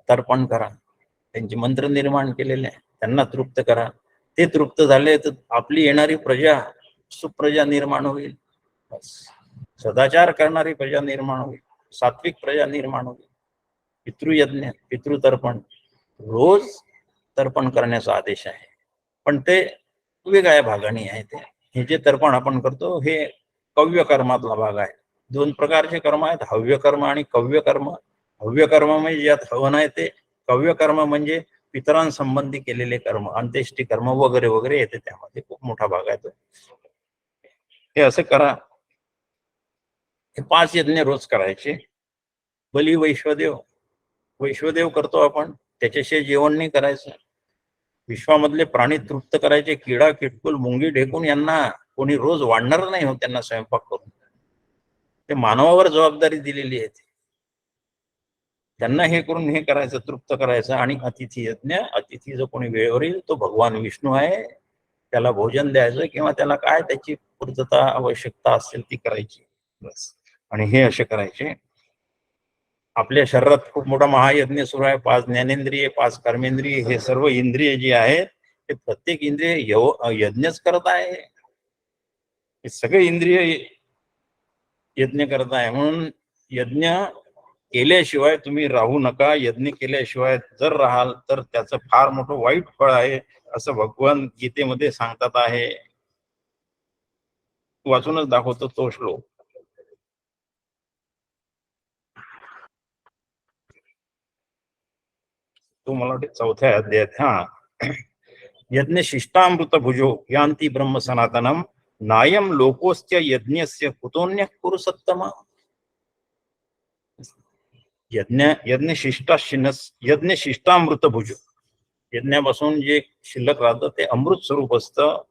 तर्पण करा, त्यांचे मंत्र निर्माण केलेले आहे, त्यांना तृप्त करा. ते तृप्त झाले तर आपली येणारी प्रजा सुप्रजा निर्माण होईल. सदाचार करणारी प्रजा निर्माण होईल, सात्विक प्रजा निर्माण होईल. पितृयज्ञ, पितृतर्पण रोज तर्पण करण्याचा आदेश आहे, पण ते वेगळ्या भागाने आहे. ते हे जे तर्पण आपण करतो हे कव्य कर्मातला भाग आहे. 2 प्रकारचे कर्म आहेत, हव्य कर्म आणि कव्य कर्म. हव्य कर्म म्हणजे ज्यात हवन आहे ते. कव्य कर्म म्हणजे पितरांसंबंधी केलेले कर्म, अंत्येष्टी कर्म वगैरे वगैरे येते त्यामध्ये. खूप मोठा भाग आहे तो. हे असं करा. हे 5 यज्ञ रोज करायचे. बली वैश्वदेव, वैश्वदेव करतो आपण, त्याच्याशिवाय जेवण नाही करायचं. विश्वामधले प्राणी तृप्त करायचे. किडा किटकुल मुंगी ढेकून यांना कोणी रोज वाढणार नाही हो, त्यांना स्वयंपाक करून. ते मानवावर जबाबदारी दिलेली आहे. त्यांना हे करून हे करायचं, तृप्त करायचं. आणि अतिथी यज्ञ, अतिथी जो कोणी वेळेवर येईल तो भगवान विष्णू आहे, त्याला भोजन द्यायचं, किंवा त्याला काय त्याची पूर्तता आवश्यकता असेल ती करायची बस. आणि हे असे करायचे. आपल्या शरीरात खूप मोठा महायज्ञ सुरू आहे. 5 ज्ञानेंद्रिय, 5 कर्मेंद्रिय, हे सर्व इंद्रिय जी आहेत, ते प्रत्येक इंद्रिय यज्ञच करत आहे. हे सगळे इंद्रिय यज्ञ करत आहे. म्हणून यज्ञ केल्याशिवाय तुम्ही राहू नका. यज्ञ केल्याशिवाय जर राहाल तर त्याचं फार मोठं वाईट फळ आहे, असं भगवान गीतेमध्ये सांगतात आहे. वाचूनच दाखवतो तो श्लोक. तो मला वाटते 4थ्या अध्यायात. हा, यज्ञ शिष्टामृत भुजो यांती ब्रह्म सनातनम नायम लोकोस्य यज्ञस्य कुतोन्य कुरु सत्तमा. यज्ञ शिष्टामृत भुजो, यज्ञापासून जे शिल्लक राहतं ते अमृत स्वरूप असतं.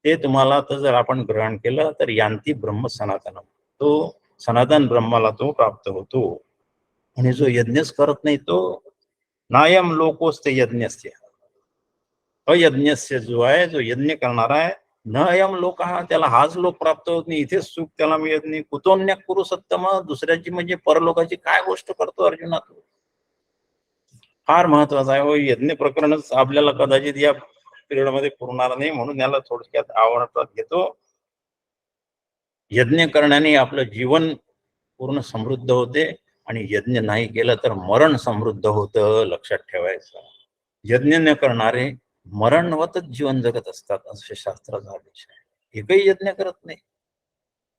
ते तुम्हाला तर जर आपण ग्रहण केलं तर यांती ब्रह्म सनातनम, तो सनातन ब्रह्माला तो प्राप्त होतो. आणि जो यज्ञच करत नाही तो नायम लोकोस्ते यज्ञस्य, अयज्ञस्य जो आहे, जो यज्ञ करणारा आहे, न अयम लोक, हा त्याला हाच लोक प्राप्त होत नाही, इथेच सुख त्याला मिळत नाही. कुतोन्य कुरु सत्तम, दुसऱ्याची म्हणजे परलोकाची काय गोष्ट करतो अर्जुना तू. फार महत्वाचं आहे हो यज्ञ प्रकरणच. आपल्याला कदाचित या पिरियड मध्ये पुरणार नाही, म्हणून याला थोडक्यात आवडतात घेतो. यज्ञ करण्याने आपलं जीवन पूर्ण समृद्ध होते, आणि यज्ञ नाही केलं तर मरण समृद्ध होतं, लक्षात ठेवायचं. यज्ञ न करणारे मरणवतच जीवन जगत असतात, असे शास्त्राचा आदेश आहे. एकही यज्ञ करत नाही,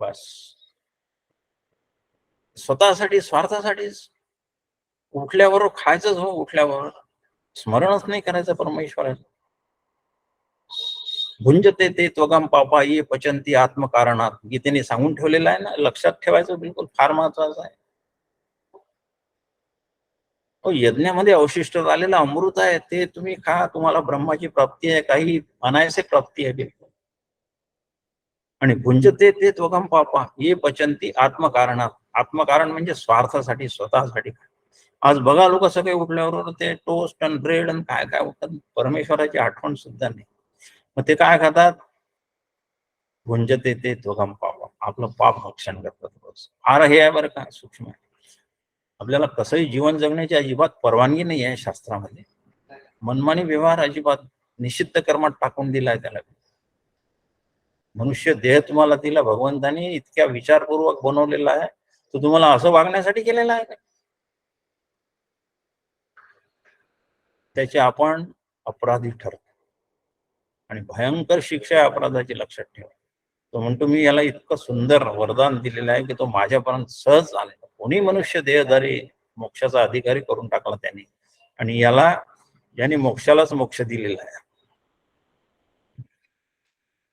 बस स्वतःसाठी, स्वार्थासाठीच. उठल्यावर खायचंच हो, उठल्यावर स्मरणच नाही करायचं परमेश्वराचं. भुंजते ते त्वगम पापा ये पचंती आत्मकारणात, गीतेने सांगून ठेवलेलं आहे ना, लक्षात ठेवायचं, बिलकुल फार महत्वाचं आहे. यज्ञामध्ये अवशिष्ट झालेलं अमृत आहे, ते तुम्ही खा, तुम्हाला ब्रह्माची प्राप्ती आहे, काही अनायसे प्राप्ती आहे बिलकुल. आणि भुंजते ते त्वगम पापा ये पचंती आत्मकारणात, आत्मकारण म्हणजे स्वार्थासाठी, स्वतःसाठी. आज बघा लोक सगळे उठल्यावर ते टोस्ट आणि ब्रेड आणि काय काय उठतात, परमेश्वराची आठवण सुद्धा नाही. मग ते काय खातात, भुंजते ते त्वगम पापा, आपलं पाप भक्षण करतात रोज. फार हे आहे बरं का, सूक्ष्म आहे. आपल्याला कसंही जीवन जगण्याची अजिबात परवानगी नाही आहे शास्त्रामध्ये. मनमानी व्यवहार अजिबात, निषिद्ध कर्मात टाकून दिलाय त्याला. मनुष्य देह तुम्हाला दिला भगवंताने, इतक्या विचारपूर्वक बनवलेला आहे, तो तुम्हाला असं वागण्यासाठी केलेला आहे का? त्याचे आपण अपराधी ठरतो, आणि भयंकर शिक्षा आहे अपराधाची, लक्षात ठेवा. तो म्हणतो मी याला इतकं सुंदर वरदान दिलेलं आहे की तो माझ्यापर्यंत सहज आलेला. कोणी मनुष्य देहधारी मोक्षाचा अधिकारी करून टाकला त्यांनी, आणि याला, याने मोक्षालाच मोक्ष दिलेला आहे.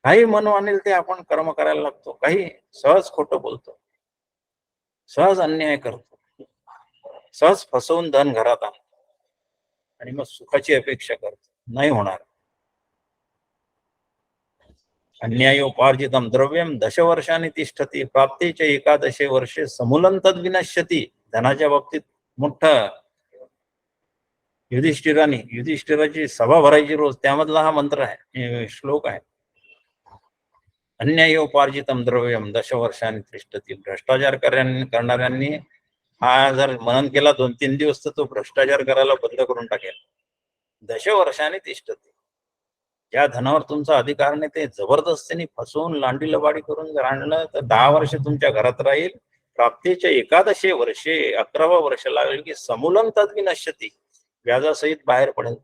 काही मन आणेल ते आपण कर्म करायला लागतो, काही सहज खोटं बोलतो, सहज अन्याय करतो, सहज फसवून धन घरात आणतो, आणि मग सुखाची अपेक्षा करतो. नाही होणार. अन्यायोपार्जितम द्रव्यम दशवर्षांनी तिष्ठती प्राप्तीचे एकादशे वर्षे समूलं तद विनश्यती. धनाच्या बाबतीत मोठं युधिष्ठिराची सभा भरायची रोज, त्यामधला हा मंत्र आहे, श्लोक आहे. अन्यायोपार्जितम द्रव्यम दशवर्षांनी तिष्ठती. भ्रष्टाचार करणाऱ्यांनी हा जर मनन केला 2-3 दिवस, तर तो भ्रष्टाचार करायला बंद करून टाकेल. दशवर्षांनी तिष्ठती. ज्या धनावर तुमचा अधिकार नाही ते जबरदस्तीने फसवून लांडी लबाडी करून जर आणलं तर 10 वर्ष तुमच्या घरात राहील. प्राप्तीच्या एकादशे वर्षे 11वं वर्ष लागेल की समूलं तद विनश्यती, व्याजासहित बाहेर पडेल.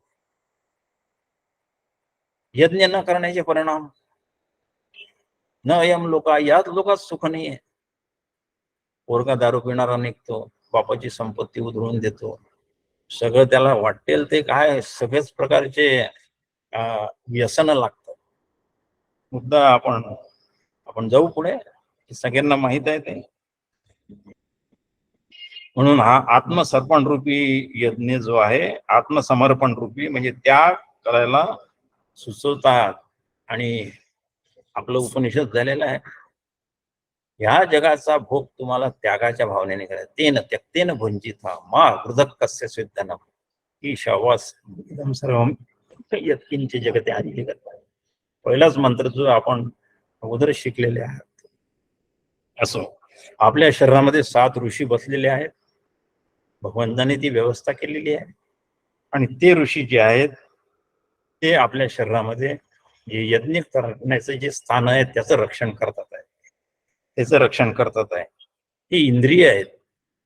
यज्ञ न करण्याचे परिणाम, न अयम लोका, याच लोकात सुख नाहीये. पोरगा दारू पिणारा निघतो, बापाची संपत्ती उधळून देतो, सगळं त्याला वाटेल ते काय, सगळेच प्रकारचे व्यसन लागतात. मुद्दा आपण जाऊ पुढे, सगळ्यांना माहित आहे ते. म्हणून हा आत्मसर्पण रूपी यज्ञ जो आहे, आत्मसमर्पण रूपी म्हणजे त्याग करायला सुचवतात. आणि आपलं उपनिषद झालेलं आहे, ह्या जगाचा भोग तुम्हाला त्यागाच्या भावनेने करायचा. तेन त्यक्तेन भुंजित मा हृदक कस्य स्विद्धनम ईशावास इदं सर्वम यत्किंच जगते आदिजगत. पहिलाच मंत्र जो आपण अगोदर शिकलेले आहात. असो, आपल्या शरीरामध्ये 7 ऋषी बसलेले आहेत, भगवंताने ती व्यवस्था केलेली आहे. आणि ते ऋषी जे आहेत ते आपल्या शरीरामध्ये जे यज्ञ करण्याचं जे स्थान आहे त्याचं रक्षण करतात आहे, त्याचं रक्षण करतात आहे. ही इंद्रिय आहेत,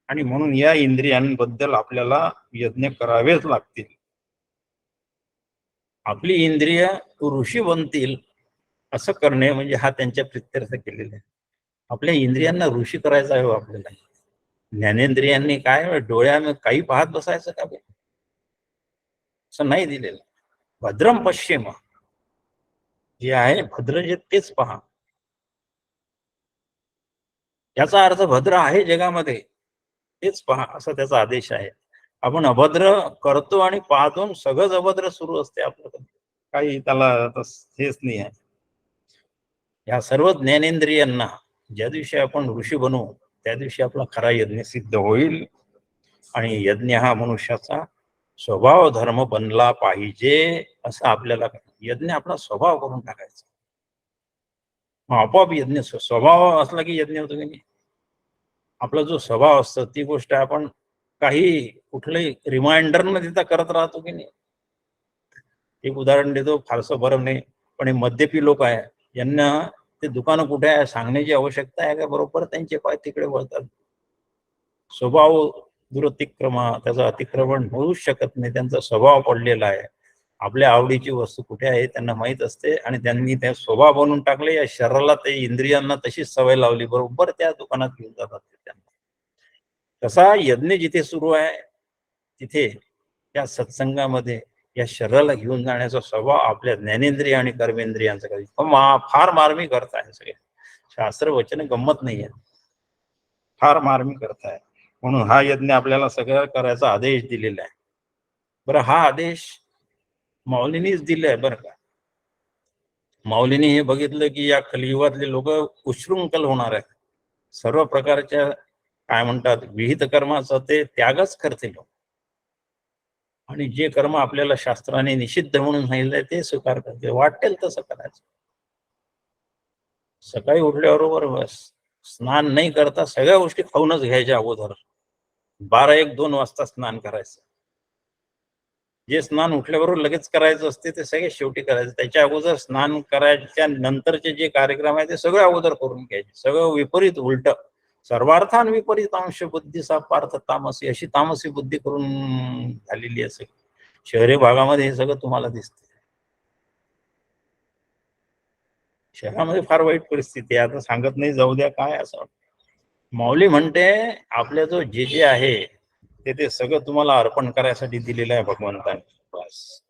आणि म्हणून या इंद्रियांबद्दल आपल्याला यज्ञ करावेच लागतील. आपली इंद्रिय ऋषी बनतील असं करणे म्हणजे हा त्यांच्या प्रित्यर्थ केलेला आहे. आपल्या इंद्रियांना ऋषी करायचं आहे आपल्याला. ज्ञानेंद्रियांनी काय डोळ्यानं काही पाहत बसायचं का? असं नाही दिलेलं. भद्रम पश्चिम जे आहे भद्र जे तेच पहा. याचा अर्थ भद्र आहे जगामध्ये तेच पहा असा त्याचा आदेश आहे. आपण अभद्र करतो आणि पाहतो, सगळंच अभद्र सुरू असते आपल्याकडे. काही त्याला हेच नाही आहे. या सर्व ज्ञानेंद्रियांना ज्या दिवशी आपण ऋषी बनू त्या दिवशी आपला खरा यज्ञ सिद्ध होईल. आणि यज्ञ हा मनुष्याचा स्वभाव धर्म बनला पाहिजे असं आपल्याला यज्ञ आपला स्वभाव करून टाकायचा. मग आपोआप यज्ञ स्वभाव असला की यज्ञ होतो की नाही. आपला जो स्वभाव असतो ती गोष्ट आपण काही कुठलंही रिमाइंडर न देता करत राहतो की नाही. एक उदाहरण देतो, फारसं बरं नाही, पण हे मद्यपी लोक आहे, यांना ते दुकानं कुठे आहे सांगण्याची आवश्यकता आहे का? बरोबर त्यांचे पाय तिकडे वळतात. स्वभाव दुरतिक्रमा, त्याचं अतिक्रमण होऊच शकत नाही. त्यांचा स्वभाव पडलेला आहे. आपल्या आवडीची वस्तू कुठे आहे त्यांना माहित असते आणि त्यांनी त्या स्वभाव बनवून टाकले. या शरीराला ते इंद्रियांना तशीच सवय लावली, बरोबर त्या दुकानात घेऊन जातात त्यांना. तसा यज्ञ जिथे सुरू आहे तिथे त्या सत्संगामध्ये या शरीराला घेऊन जाण्याचा स्वभाव आपल्या ज्ञानेंद्रिय आणि कर्मेंद्रियांचा काही फार मार्मिक अर्थ आहे. सगळे शास्त्र वचन गंमत नाही आहे, फार मार्मिक अर्थ आहे. म्हणून हा यज्ञ आपल्याला सगळं करायचा आदेश दिलेला आहे. बरं, हा आदेश माऊलींनीच दिलाय बरं का. माऊलींनी हे बघितलं की या कलियुगातले लोक उच्छृंखल होणार आहेत. सर्व प्रकारच्या काय म्हणतात विहित कर्माचा ते त्यागच करतील आणि जे कर्म आपल्याला शास्त्राने निषिद्ध म्हणून सांगितलंय ते स्वीकार करतील. वाटेल तसं करायचं. सकाळी उठल्याबरोबर स्नान नाही करता सगळ्या गोष्टी खाऊनच घ्यायच्या अगोदर. 12-1-2 वाजता स्नान करायचं. जे स्नान उठल्याबरोबर लगेच करायचं असते ते सगळे शेवटी करायचं. त्याच्या अगोदर स्नान करायच्या नंतरचे जे कार्यक्रम आहे ते सगळे अगोदर करून घ्यायचे. सगळं विपरीत उलट. सर्वार्थान विपरीत अंश बुद्धी सा पार्थ तामसी, अशी तामसी बुद्धी करून झालेली असेल. शहरी भागामध्ये हे सगळं तुम्हाला दिसते. शहरामध्ये फार वाईट परिस्थिती आहे. आता सांगत नाही, जाऊ द्या काय असं. माऊली म्हणते आपल्या जो जे जे आहे ते सगळं तुम्हाला अर्पण करायसाठी दिलेलं आहे भगवंताने. बस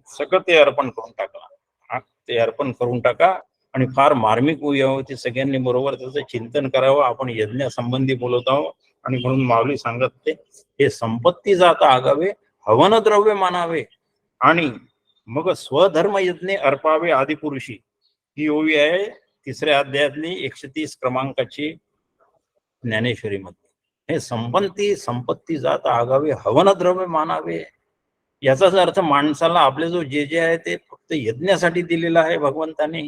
सगळं ते अर्पण करून टाका. ते अर्पण करून टाका आणि फार मार्मिक यावं ते सगळ्यांनी बरोबर त्याचं चिंतन करावं. आपण यज्ञ संबंधी बोलत आहोत आणि म्हणून माऊली सांगत ते हे संपत्ती जाता आगावे, हवन द्रव्य मानावे आणि मग स्वधर्म यज्ञ अर्पावे आदिपुरुषी. ही ओवी आहे 3ऱ्या अध्यायातली 130 क्रमांकाची ज्ञानेश्वरी मध्ये. हे संपत्ती जात आगावे, हवन द्रव्य मानावे, याचाच अर्थ माणसाला आपले जो जे जे आहे ते फक्त यज्ञासाठी दिलेलं आहे भगवंताने.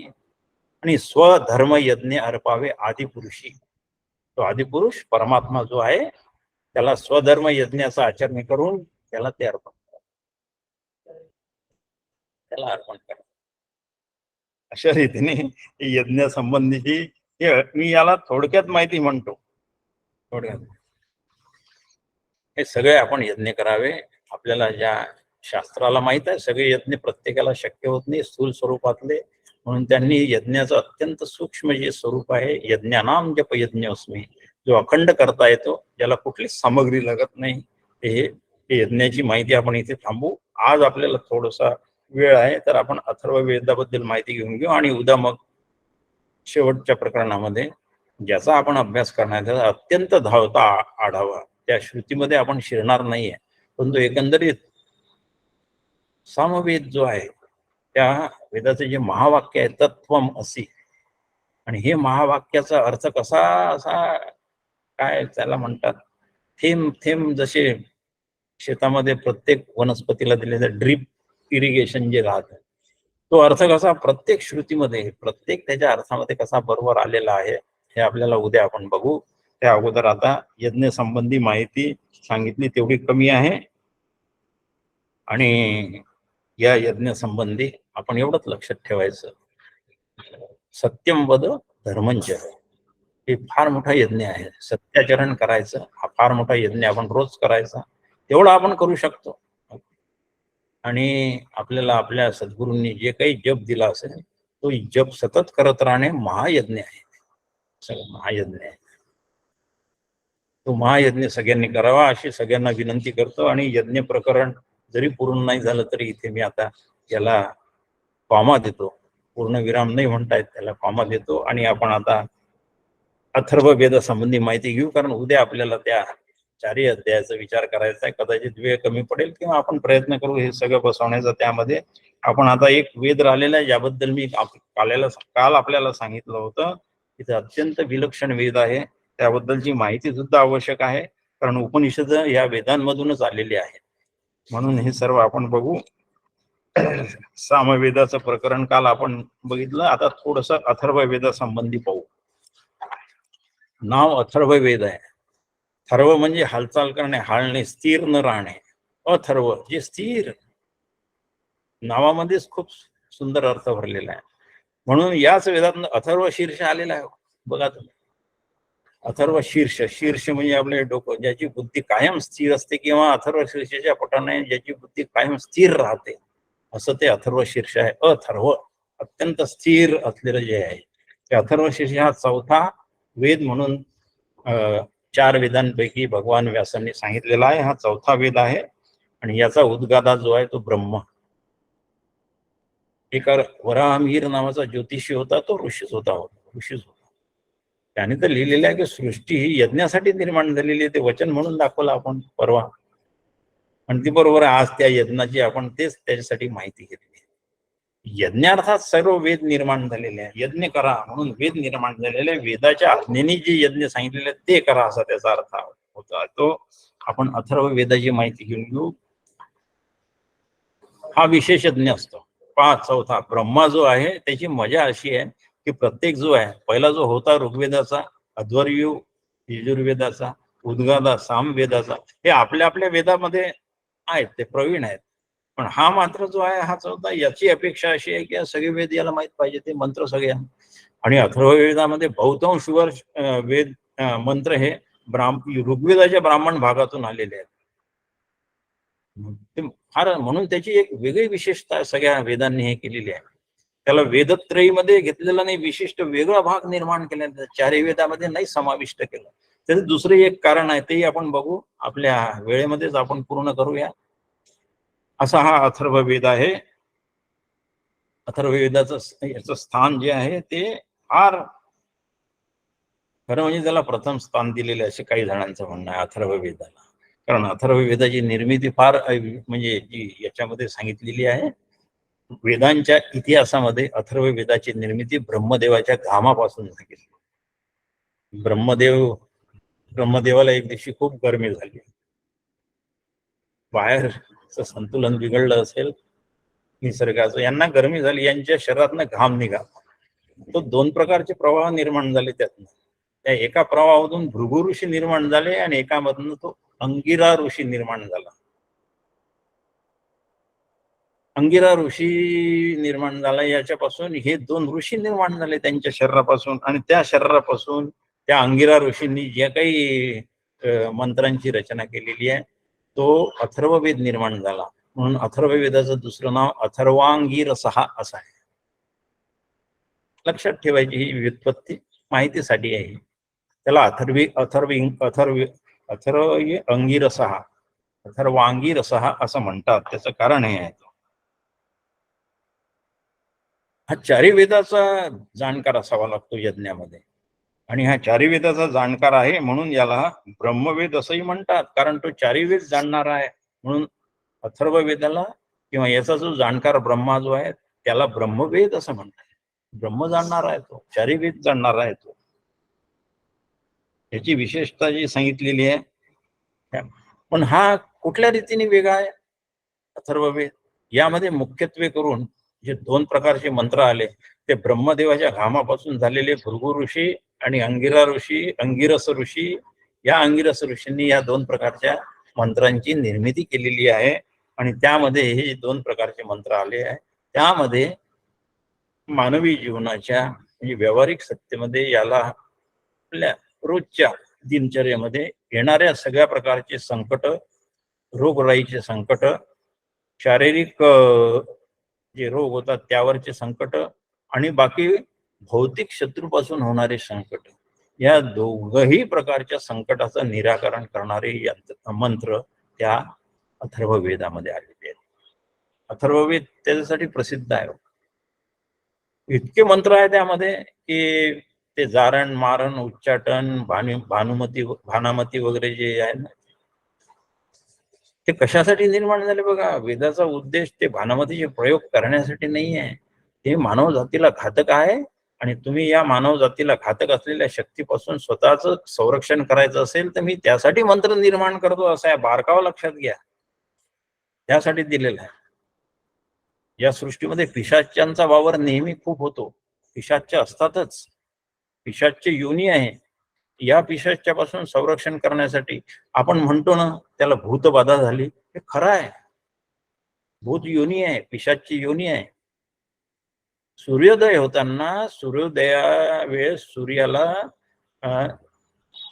आणि स्वधर्म यज्ञ अर्पावे आदिपुरुषी. तो आदिपुरुष परमात्मा जो आहे त्याला स्वधर्म यज्ञाचं आचरण करून त्याला ते अर्पण करा, त्याला अर्पण करा. अशा रीतीने यज्ञ संबंधीची मी याला थोडक्यात माहिती म्हणतो. थोडक्यात हे सगळे आपण यज्ञ करावे. आपल्याला ज्या शास्त्राला माहित आहे सगळे यज्ञ प्रत्येकाला शक्य होत नाही स्थूल स्वरूपातले, म्हणून त्यांनी यज्ञाचं अत्यंत सूक्ष्म जे स्वरूप आहे यज्ञानाम जप यज्ञ अस्मी, जो अखंड करता येतो, ज्याला कुठलीच सामग्री लागत नाही, हे यज्ञाची माहिती आपण इथे थांबू. आज आपल्याला थोडासा वेळ आहे तर आपण अथर्व वेदाबद्दल माहिती घेऊन घेऊ आणि उद्या मग शेवटच्या प्रकरणामध्ये ज्याचा आपण अभ्यास करणार त्याचा अत्यंत धावता आढावा. त्या श्रुतीमध्ये आपण शिरणार नाहीये, परंतु एकंदरीत सामवेद जो आहे त्या वेदाचे जे महावाक्य आहे तत्वम असी, आणि हे महावाक्याचा अर्थ कसा असा काय त्याला म्हणतात, थेंब थेंब जसे शेतामध्ये प्रत्येक वनस्पतीला दिलेलं ड्रीप इरिगेशन जे राहतं, तो अर्थ कसा प्रत्येक श्रुतीमध्ये प्रत्येक त्याच्या अर्थामध्ये कसा बरोबर आलेला आहे हे आपल्याला उद्या आपण बघू. त्या अगोदर आता यज्ञ संबंधी माहिती सांगितली तेवढी कमी आहे. आणि या यज्ञ संबंधी आपण एवढंच लक्षात ठेवायचं, सत्यम वद धर्मंच, हे फार मोठा यज्ञ आहे. सत्याचरण करायचं हा फार मोठा यज्ञ आपण रोज करायचा, तेवढं आपण करू शकतो. आणि आपल्याला आपल्या सद्गुरूंनी जे काही जप दिला असेल तो जप सतत करत राहणे महायज्ञ आहे. सगळं महायज्ञ आहे. तो महायज्ञ सगळ्यांनी करावा अशी सगळ्यांना विनंती करतो. आणि यज्ञ प्रकरण जरी पूर्ण नाही झालं तरी इथे मी आता याला कॉमा देतो, पूर्ण विराम नाही म्हणतायत त्याला, कॉमा देतो. आणि आपण आता अथर्व वेद संबंधी माहिती घेऊ, कारण उद्या आपल्याला त्या 4ही अध्यायाचा विचार करायचा आहे. कदाचित वेळ कमी पडेल किंवा आपण प्रयत्न करू हे सगळं बसवण्याचा. त्यामध्ये आपण आता एक वेद राहिलेला आहे, ज्याबद्दल मी काल आपल्याला सांगितलं होतं. तिथे अत्यंत विलक्षण वेद आहे, त्याबद्दलची माहिती सुद्धा आवश्यक आहे, कारण उपनिषद या वेदांमधूनच आलेली आहे. म्हणून हे सर्व आपण बघू. सामवेदाचं प्रकरण काल आपण बघितलं. आता थोडस अथर्व वेदासंबंधी पाहू. नाव अथर्व वेद आहे. थर्व म्हणजे हालचाल करणे, हालणे, स्थिर न राहणे. अथर्व जे स्थिर, नावामध्येच खूप सुंदर अर्थ भरलेला आहे. म्हणून याच वेदात अथर्व शीर्ष आलेला आहे. बघा तुम्ही, अथर्व शीर्ष, शीर्ष म्हणजे आपले डोकं, ज्याची बुद्धी कायम स्थिर असते, किंवा अथर्व शीर्षाच्या पटाने ज्याची बुद्धी कायम स्थिर राहते, असं ते अथर्व शीर्ष आहे. अथर्व अत्यंत स्थिर असलेलं जे आहे ते अथर्व शीर्ष. हा चौथा वेद म्हणून 4 वेदांपैकी भगवान व्यासांनी सांगितलेला आहे. हा चौथा वेद आहे आणि याचा उद्गाता जो आहे तो ब्रह्म. एका वराहमिहिर नावाचा ज्योतिषी होता, तो ऋषीच होता. त्याने तर लिहिलेलं आहे की सृष्टी ही यज्ञासाठी निर्माण झालेली आहे. ते वचन म्हणून दाखवलं आपण परवा, आणि ती बरोबर आज त्या यज्ञाची आपण तेच त्याच्यासाठी माहिती घेतली. यज्ञार्थात सर्व वेद निर्माण झालेले आहे. यज्ञ करा म्हणून वेद निर्माण झालेले. वेदाच्या आज्ञेने जे यज्ञ सांगितलेले ते करा, असा त्याचा अर्थ होता. तो आपण अथर्व वेदाची माहिती घेऊन घेऊ. हा विशेष यज्ञ असतो. चौथा ब्रह्मा जो आहे त्याची मजा अशी आहे की प्रत्येक जो आहे, पहिला जो होता ऋग्वेदाचा, अध्वर्यू यजुर्वेदाचा, उद्गाता सामवेदाचा, हे आपल्या आपल्या वेदामध्ये आहेत, ते प्रवीण आहेत. पण हा मात्र जो आहे हा चौथा, याची अपेक्षा अशी आहे की सगळे वेद याला माहित पाहिजे, ते मंत्र सगळे. आणि अथर्ववेदामध्ये बहुतांश वेद मंत्र हे ऋग्वेदाच्या ब्राह्मण भागातून आलेले आहेत. फार म्हणून त्याची एक वेगळी विशेषता सगळ्या वेदांनी हे केलेली आहे. त्याला वेदत्रयीमध्ये घेतलेला नाही, विशिष्ट वेगळा भाग निर्माण केला, 4ही वेदामध्ये नाही समाविष्ट केलं. त्याचं दुसरे एक कारण आहे, तेही आपण बघू, आपल्या वेळेमध्येच आपण पूर्ण करूया. असा हा अथर्व वेद आहे. अथर्व वेदाचं याचं स्थान जे आहे ते फार खरं म्हणजे त्याला प्रथम स्थान दिलेले असे काही जणांचं म्हणणं आहे अथर्व वेदाला. कारण अथर्व वेदाची निर्मिती फार म्हणजे जी याच्यामध्ये सांगितलेली आहे, वेदांच्या इतिहासामध्ये अथर्व वेदाची निर्मिती ब्रह्मदेवाच्या घामापासून झाली. ब्रह्मदेवाला एक दिवशी खूप गरमी झाली, बाहेरचं संतुलन बिघडलं असेल निसर्गाचं, यांना गरमी झाली, यांच्या शरीरातनं घाम निघाला. तो 2 प्रकारचे प्रवाह निर्माण झाले त्यातनं. त्या एका प्रवाहातून भृगु ऋषी निर्माण झाले आणि एकामधून तो अंगिरा ऋषी निर्माण झाला. अंगिरा ऋषी निर्माण झाला, याच्यापासून हे 2 ऋषी निर्माण झाले त्यांच्या शरीरापासून, आणि त्या शरीरापासून त्या अंगिरा ऋषींनी जे काही मंत्रांची रचना केलेली आहे तो अथर्ववेद निर्माण झाला. म्हणून अथर्ववेदाचं दुसरं नाव अथर्वांगिरसः असं आहे. लक्षात ठेवायची ही व्युत्पत्ती माहितीसाठी आहे. त्याला अथर्व अंगिरसः, अथर्वांगिरसः असं म्हणतात. त्याचं कारण हे आहे, हा 4ही वेदाचा जाणकार असावा लागतो यज्ञामध्ये, आणि हा 4ही वेदाचा जाणकार आहे म्हणून याला ब्रह्मवेद असंही म्हणतात, कारण तो 4ही वेद जाणणारा आहे. म्हणून अथर्व वेदाला किंवा याचा जो जाणकार ब्रह्मा जो आहे त्याला ब्रह्मवेद असं म्हणतात. ब्रह्म जाणणारा आहे तो, 4ही वेद जाणणारा आहे तो. याची विशेषता जी सांगितलेली आहे. पण हा कुठल्या रीतीने वेगळा आहे अथर्ववेद? यामध्ये मुख्यत्वे करून जे 2 प्रकारचे मंत्र आले ते ब्रह्मदेवाच्या घामापासून झालेले भृगु ऋषी आणि अंगिरस ऋषी. या अंगिरस ऋषींनी या 2 प्रकारच्या मंत्रांची निर्मिती केलेली आहे, आणि त्यामध्ये हे 2 प्रकारचे मंत्र आले आहे. त्यामध्ये मानवी जीवनाच्या म्हणजे व्यावहारिक सत्तेमध्ये याला आपल्या रोजच्या दिनचर्येमध्ये येणाऱ्या सगळ्या प्रकारचे संकट, रोगराईचे संकट, शारीरिक जे रोग होतात त्यावरचे संकट, आणि बाकी भौतिक शत्रूपासून होणारे संकट, या दोघही प्रकारच्या संकटाचं निराकरण करणारे मंत्र त्या अथर्ववेदामध्ये आलेले आहेत. अथर्ववेद त्याच्यासाठी प्रसिद्ध आहे. इतके मंत्र आहे त्यामध्ये की ते जारण मारण उच्चाटन भानामती वगैरे जे आहे ना, ते कशासाठी निर्माण झाले बघा. वेदाचा उद्देश ते भानामतीचे प्रयोग करण्यासाठी नाही आहे. ते मानव जातीला घातक आहे आणि तुम्ही या मानव जातीला घातक असलेल्या शक्तीपासून स्वतःच संरक्षण करायचं असेल तर मी त्यासाठी मंत्र निर्माण करतो, असं आहे. बारकाव लक्षात घ्या. त्यासाठी दिलेलं आहे. या सृष्टीमध्ये पिशाच्यांचा वावर नेहमी खूप होतो. पिशाच्य असतातच. पिशाच्य योनी आहे. या पिशाच्यापासून संरक्षण करण्यासाठी आपण म्हणतो ना, त्याला भूतबाधा झाली, हे खरं आहे. भूत योनी आहे, पिशाच्य योनी आहे. सूर्योदय होताना सूर्योदया वेळेस सूर्याला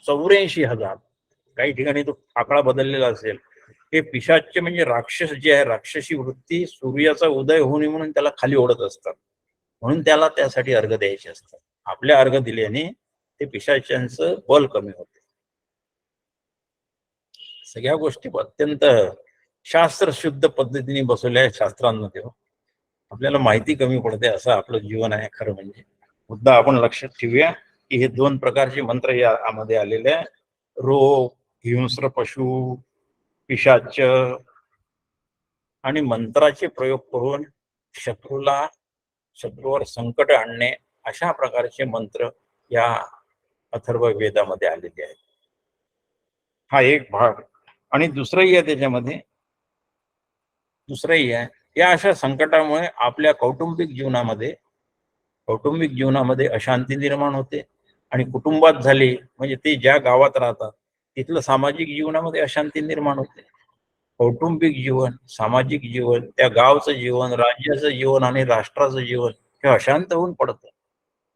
84,000, काही ठिकाणी तो आकडा बदललेला असेल. हे पिशाच्य म्हणजे राक्षस जे आहे, राक्षसी वृत्ती सूर्याचा उदय होऊ नये म्हणून त्याला खाली ओढत असतात. म्हणून त्याला त्यासाठी अर्घ द्यायचे असतात. आपल्या अर्घ दिल्याने ते पिशाच्यांचं बल कमी होते. सगळ्या गोष्टी अत्यंत शास्त्रशुद्ध पद्धतीने बसवल्या आहेत शास्त्रांमध्ये. आपल्याला माहिती कमी पडते, असं आपलं जीवन आहे खरं म्हणजे. मुद्दा आपण लक्षात ठेवूया की हे दोन प्रकारचे मंत्र यामध्ये आलेले आहे. रोग, हिंस्र पशु, पिशाच्य आणि मंत्राचे प्रयोग करून शत्रूवर संकट आणणे, अशा प्रकारचे मंत्र या अथर्व वेदामध्ये आलेले आहेत. हा एक भाग. आणि दुसरंही आहे त्याच्यामध्ये, दुसरंही आहे. या अशा संकटामुळे आपल्या कौटुंबिक जीवनामध्ये अशांती निर्माण होते. आणि कुटुंबात झाली म्हणजे ते ज्या गावात राहतात तिथलं सामाजिक जीवनामध्ये अशांती निर्माण होते. कौटुंबिक जीवन, सामाजिक जीवन, त्या गावचं जीवन, राज्याचं जीवन आणि राष्ट्राचं जीवन हे अशांत होऊन पडतं.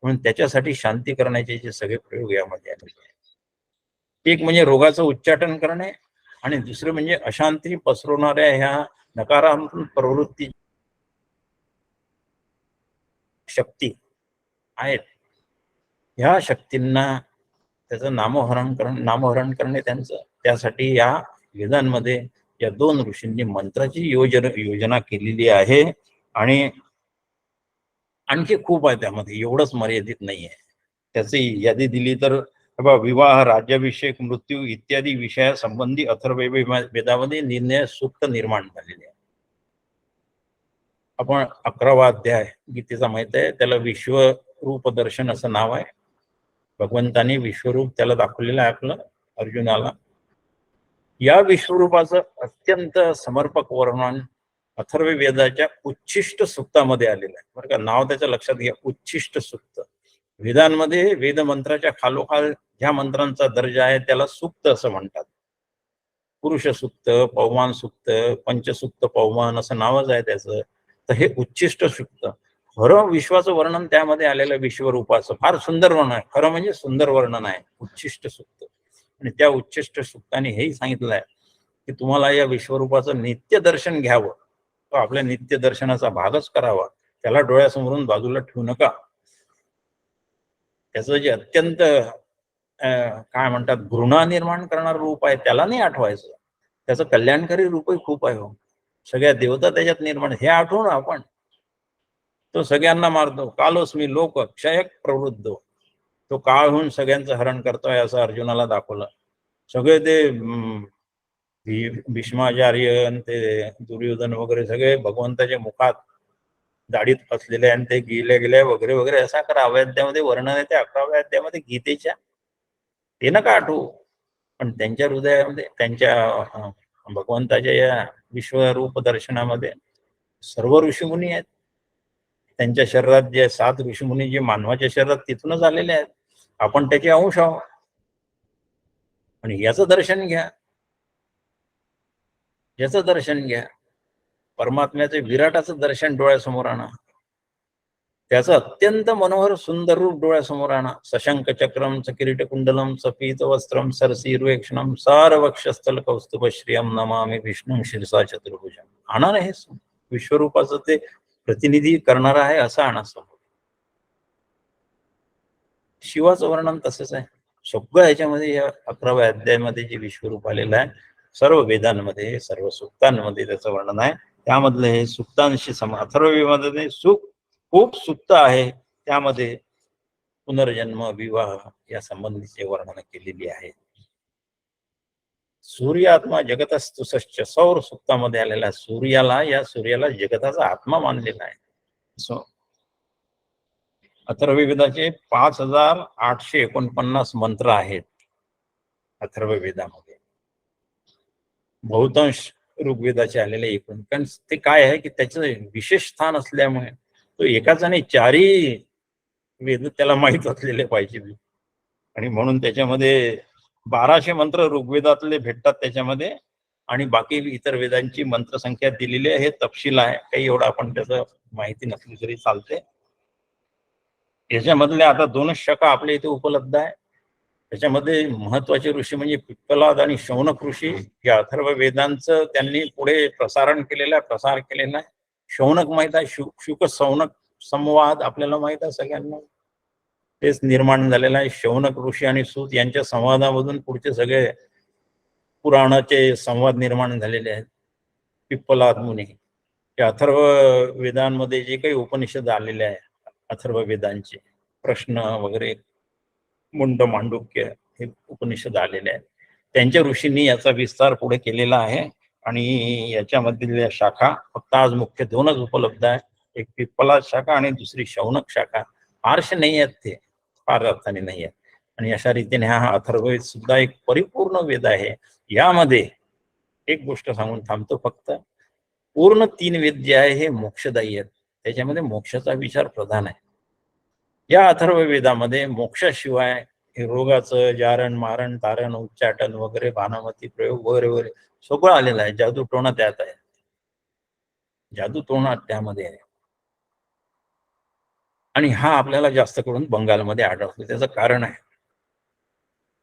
म्हणून त्याच्यासाठी शांती करण्याचे जे सगळे प्रयोग यामध्ये आलेले आहेत. एक म्हणजे रोगाचं उच्चाटन करणे आणि दुसरं म्हणजे अशांती पसरवणाऱ्या ह्या नकारात्मक प्रवृत्ती शक्ती आहेत, ह्या शक्तींना त्याचं नामोहरण करणे त्यांचं. त्यासाठी या वेदांमध्ये या दोन ऋषींनी मंत्राची योजना केलेली आहे. आणि आणखी खूप आहे त्यामध्ये, एवढंच मर्यादित नाही आहे. त्याची यादी दिली तर विवाह, राज्याभिषेक, मृत्यू इत्यादी विषयासंबंधी अथर्ववेदामध्ये निर्णय सूक्त निर्माण झालेले आहे. आपण 11वा अध्याय गीतेचा माहित आहे, त्याला विश्वरूप दर्शन असं नाव आहे. भगवंतानी विश्वरूप त्याला दाखवलेलं आहे आपलं अर्जुनाला. या विश्वरूपाचं अत्यंत समर्पक वर्णन अथर्ववेदाच्या उच्छिष्ट सूक्तामध्ये आलेलं आहे. बरं का, नाव त्याचं लक्षात घ्या, उच्छिष्ट सूक्त. वेदांमध्ये वेद मंत्राच्या खालोखाल ज्या मंत्रांचा दर्जा आहे त्याला सूक्त असं म्हणतात. पुरुष सूक्त, पौमान सूक्त, पंचसूक्त पौमान असं नावच आहे त्याचं. तर हे उच्छिष्ट सूक्त खरं विश्वाचं वर्णन त्यामध्ये आलेलं विश्वरूपाचं फार सुंदर वर्णन आहे. खरं म्हणजे सुंदर वर्णन आहे उच्छिष्ट सूक्त. आणि त्या उच्छिष्ट सूक्ताने हेही सांगितलं आहे की तुम्हाला या विश्वरूपाचं नित्य दर्शन घ्यावं, तो आपल्या नित्य दर्शनाचा भागच करावा. त्याला डोळ्यासमोरून बाजूला ठेवू नका. त्याचं जे अत्यंत काय म्हणतात घृणा निर्माण करणारं रूप आहे त्याला नाही आठवायचं. त्याचं कल्याणकारी रूपही खूप आहे हो. सगळ्या देवता त्याच्यात निर्माण, हे आठवू ना आपण. तो सगळ्यांना मारतो, कालोस्मी लोक क्षय प्रवृत्तो. तो काळ होऊन सगळ्यांचं हरण करतोय असं अर्जुनाला दाखवलं. सगळे ते भीष्माचार्य, ते दुर्योधन वगैरे सगळे भगवंताच्या मुखात दाढीत असलेले आणि ते गेल्या वगैरे वगैरे असा 11व्या अध्यायामध्ये वर्णन आहे. त्या 11व्या अध्यायामध्ये गीतेच्या, ते नका आठवू. पण त्यांच्या हृदयामध्ये, त्यांच्या भगवंताच्या या विश्वरूप दर्शनामध्ये सर्व ऋषीमुनी आहेत. त्यांच्या शरीरात जे 7 ऋषीमुनी जे मानवाच्या शरीरात तिथूनच आलेले आहेत. आपण त्याचे अंश आहोत. आणि याचं दर्शन घ्या, याचं दर्शन घ्या. परमात्म्याचे विराटाचं दर्शन डोळ्यासमोर आणा. त्याचं अत्यंत मनोहर सुंदर रूप डोळ्यासमोर आणा. सशंक चक्रम किरीट कुंडलम सपीत वस्त्रम सरसीरुक्षणम सारवक्षस्थल कौस्तुभ श्रियम नमामि विष्णू शिरसा चतुर्भुजम. आणा ना, हे विश्वरूपाचं ते प्रतिनिधी करणार आहे असं आणा समोर. शिवाचं वर्णन तसंच आहे. सगळं ह्याच्यामध्ये या 11व्या अध्यायामध्ये जे विश्वरूप आलेलं आहे सर्व वेदांमध्ये, सर्व सुक्तांमध्ये त्याचं वर्णन आहे. त्यामधलं हे सुक्तांशी अथर्ववेदामध्ये खूप सुक्त आहे. त्यामध्ये पुनर्जन्म, विवाह या संबंधीचे वर्णन केलेली आहे. सूर्यात्मा जगतस्तु सश्च सौर सुक्तामध्ये आलेला या सूर्याला जगताचा आत्मा मानलेला आहे. अथर्ववेदाचे 5849 मंत्र आहेत अथर्ववेदामध्ये. बहुतांश ऋग्वेदाचे आलेले एकूण. कारण ते काय आहे की त्याचं विशेष स्थान असल्यामुळे तो एकाच आणि चारही वेद त्याला माहीत असलेले पाहिजे. आणि म्हणून त्याच्यामध्ये 1200 मंत्र ऋग्वेदातले भेटतात त्याच्यामध्ये, आणि बाकी इतर वेदांची मंत्रसंख्या दिलेली आहे. हे तपशील आहे, काही एवढं आपण त्याचं माहिती नसली तरी चालते. याच्यामधले आता 2 शाखा आपल्या इथे उपलब्ध आहे. त्याच्यामध्ये महत्वाचे ऋषी म्हणजे पिप्पलाद आणि शौनक ऋषी. या अथर्व वेदांचं त्यांनी पुढे प्रसार केलेला आहे. शौनक माहित आहे, शुक शौनक संवाद आपल्याला माहित आहे सगळ्यांना. तेच निर्माण झालेलं आहे. शौनक ऋषी आणि सूत यांच्या संवादामधून पुढचे सगळे पुराणाचे संवाद निर्माण झालेले आहेत. पिप्पलाद मुनी या अथर्व वेदांमध्ये जे काही उपनिषद आलेले आहे, अथर्व वेदांचे प्रश्न वगैरे, मुंड मांडुक्य हे उपनिषद आलेले आहेत. त्यांच्या ऋषींनी याचा विस्तार पुढे केलेला आहे. आणि याच्यामधील शाखा फक्त आज मुख्य 2च उपलब्ध आहे. एक पिप्पलाद शाखा आणि दुसरी शौनक शाखा. फारसे नाही आहेत, ते फार अर्थाने नाही आहेत. आणि अशा रीतीने हा अथर्ववेद सुद्धा एक परिपूर्ण वेद आहे. यामध्ये एक गोष्ट सांगून थांबतो फक्त, पूर्ण 3 वेद जे आहे हे मोक्षदायी आहेत. त्याच्यामध्ये मोक्षाचा विचार प्रधान आहे. या अथर्व वेदामध्ये मोक्षाशिवाय रोगाचं जारण, मारण, तारण, उच्चाटन वगैरे, भानामती प्रयोग वगैरे वगैरे सगळं आलेलं आहे. जादू टोणा त्यात आहे, जादू टोणा त्यामध्ये आहे. आणि हा आपल्याला जास्त करून बंगालमध्ये आढळतो. त्याचं कारण आहे,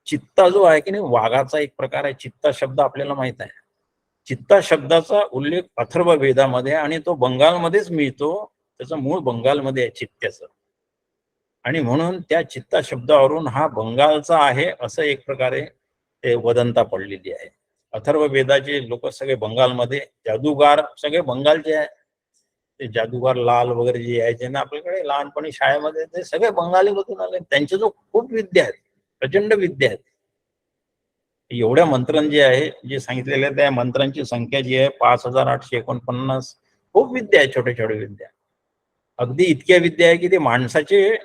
चित्ता जो आहे की नाही, वाघाचा एक प्रकार आहे. चित्ता शब्द आपल्याला माहित आहे. चित्ता शब्दाचा उल्लेख अथर्व वेदामध्ये, आणि तो बंगालमध्येच मिळतो. त्याचं मूळ बंगालमध्ये आहे चित्त्याचं. आणि म्हणून त्या चित्ता शब्दावरून हा बंगालचा आहे असं एक प्रकारे ते वदंता पडलेली आहे. अथर्व वेदाचे लोक सगळे बंगालमध्ये, जादूगार सगळे बंगालचे आहे. ते जादूगार लाल वगैरे जे यायचे ना आपल्याकडे लहानपणी शाळेमध्ये, ते सगळे बंगालीमधून आले. त्यांच्या जो खूप विद्या आहेत, प्रचंड विद्या आहेत. एवढ्या मंत्रां जे आहे, जे सांगितलेल्या त्या मंत्रांची संख्या जी आहे 5849. खूप विद्या आहे, छोटे छोटे विद्या. अगदी इतक्या विद्या आहे की ते माणसाचे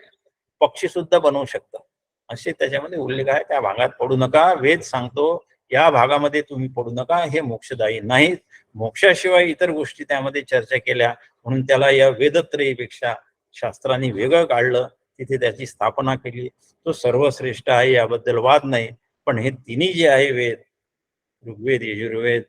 पक्षी सुद्धा बनवू शकतात, असे त्याच्यामध्ये उल्लेख आहे. त्या भागात पडू नका. वेद सांगतो या भागामध्ये तुम्ही पडू नका, हे मोक्षदायी नाहीत. मोक्षाशिवाय इतर गोष्टी त्यामध्ये चर्चा केल्या, म्हणून त्याला या वेदत्रयीपेक्षा शास्त्रांनी वेगळं काढलं. तिथे त्याची स्थापना केली. तो सर्वश्रेष्ठ आहे, याबद्दल वाद नाही. पण हे तिन्ही जे आहे वेद, ऋग्वेद, यजुर्वेद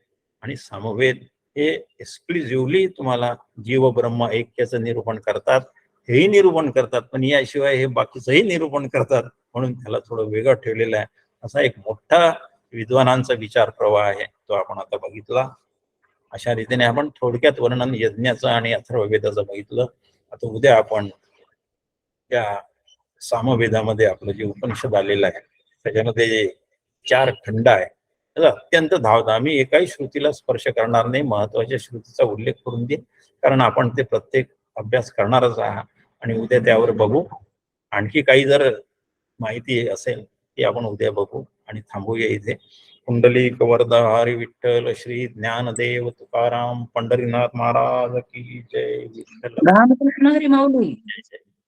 आणि सामवेद, हे एक्सक्लुझिव्हली तुम्हाला जीव ब्रह्म ऐक्याचं निरूपण करतात. हेही निरूपण करतात, पण याशिवाय हे बाकीचंही निरूपण करतात. म्हणून त्याला थोडं वेगळं ठेवलेलं आहे. असा एक मोठा विद्वानांचा विचार प्रवाह आहे, तो आपण आता बघितला. अशा रीतीने आपण थोडक्यात वर्णन यज्ञाचं आणि अथर्ववेदाचं बघितलं. आता उद्या आपण त्या सामवेदामध्ये आपलं जे उपनिषद आलेलं आहे, त्याच्यामध्ये 4 खंड आहे. त्याचा अत्यंत धावधा, एकाही श्रुतीला स्पर्श करणार नाही. महत्वाच्या श्रुतीचा उल्लेख करून देईन, कारण आपण ते प्रत्येक अभ्यास करणारच आहात. आणि उद्या त्यावर बघू. आणखी काही जर माहिती असेल ती आपण उद्या बघू. आणि थांबूया इथे. कुंडलिक वरदा हरी विठ्ठल श्री ज्ञानदेव तुकाराम पंढरीनाथ महाराज की जय. विठ्ठल रामकृष्ण हरी माऊली.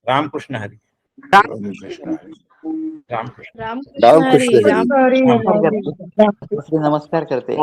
रामकृष्ण हरी. रामकृष्ण रामकृष्ण हरी. नमस्कार करते.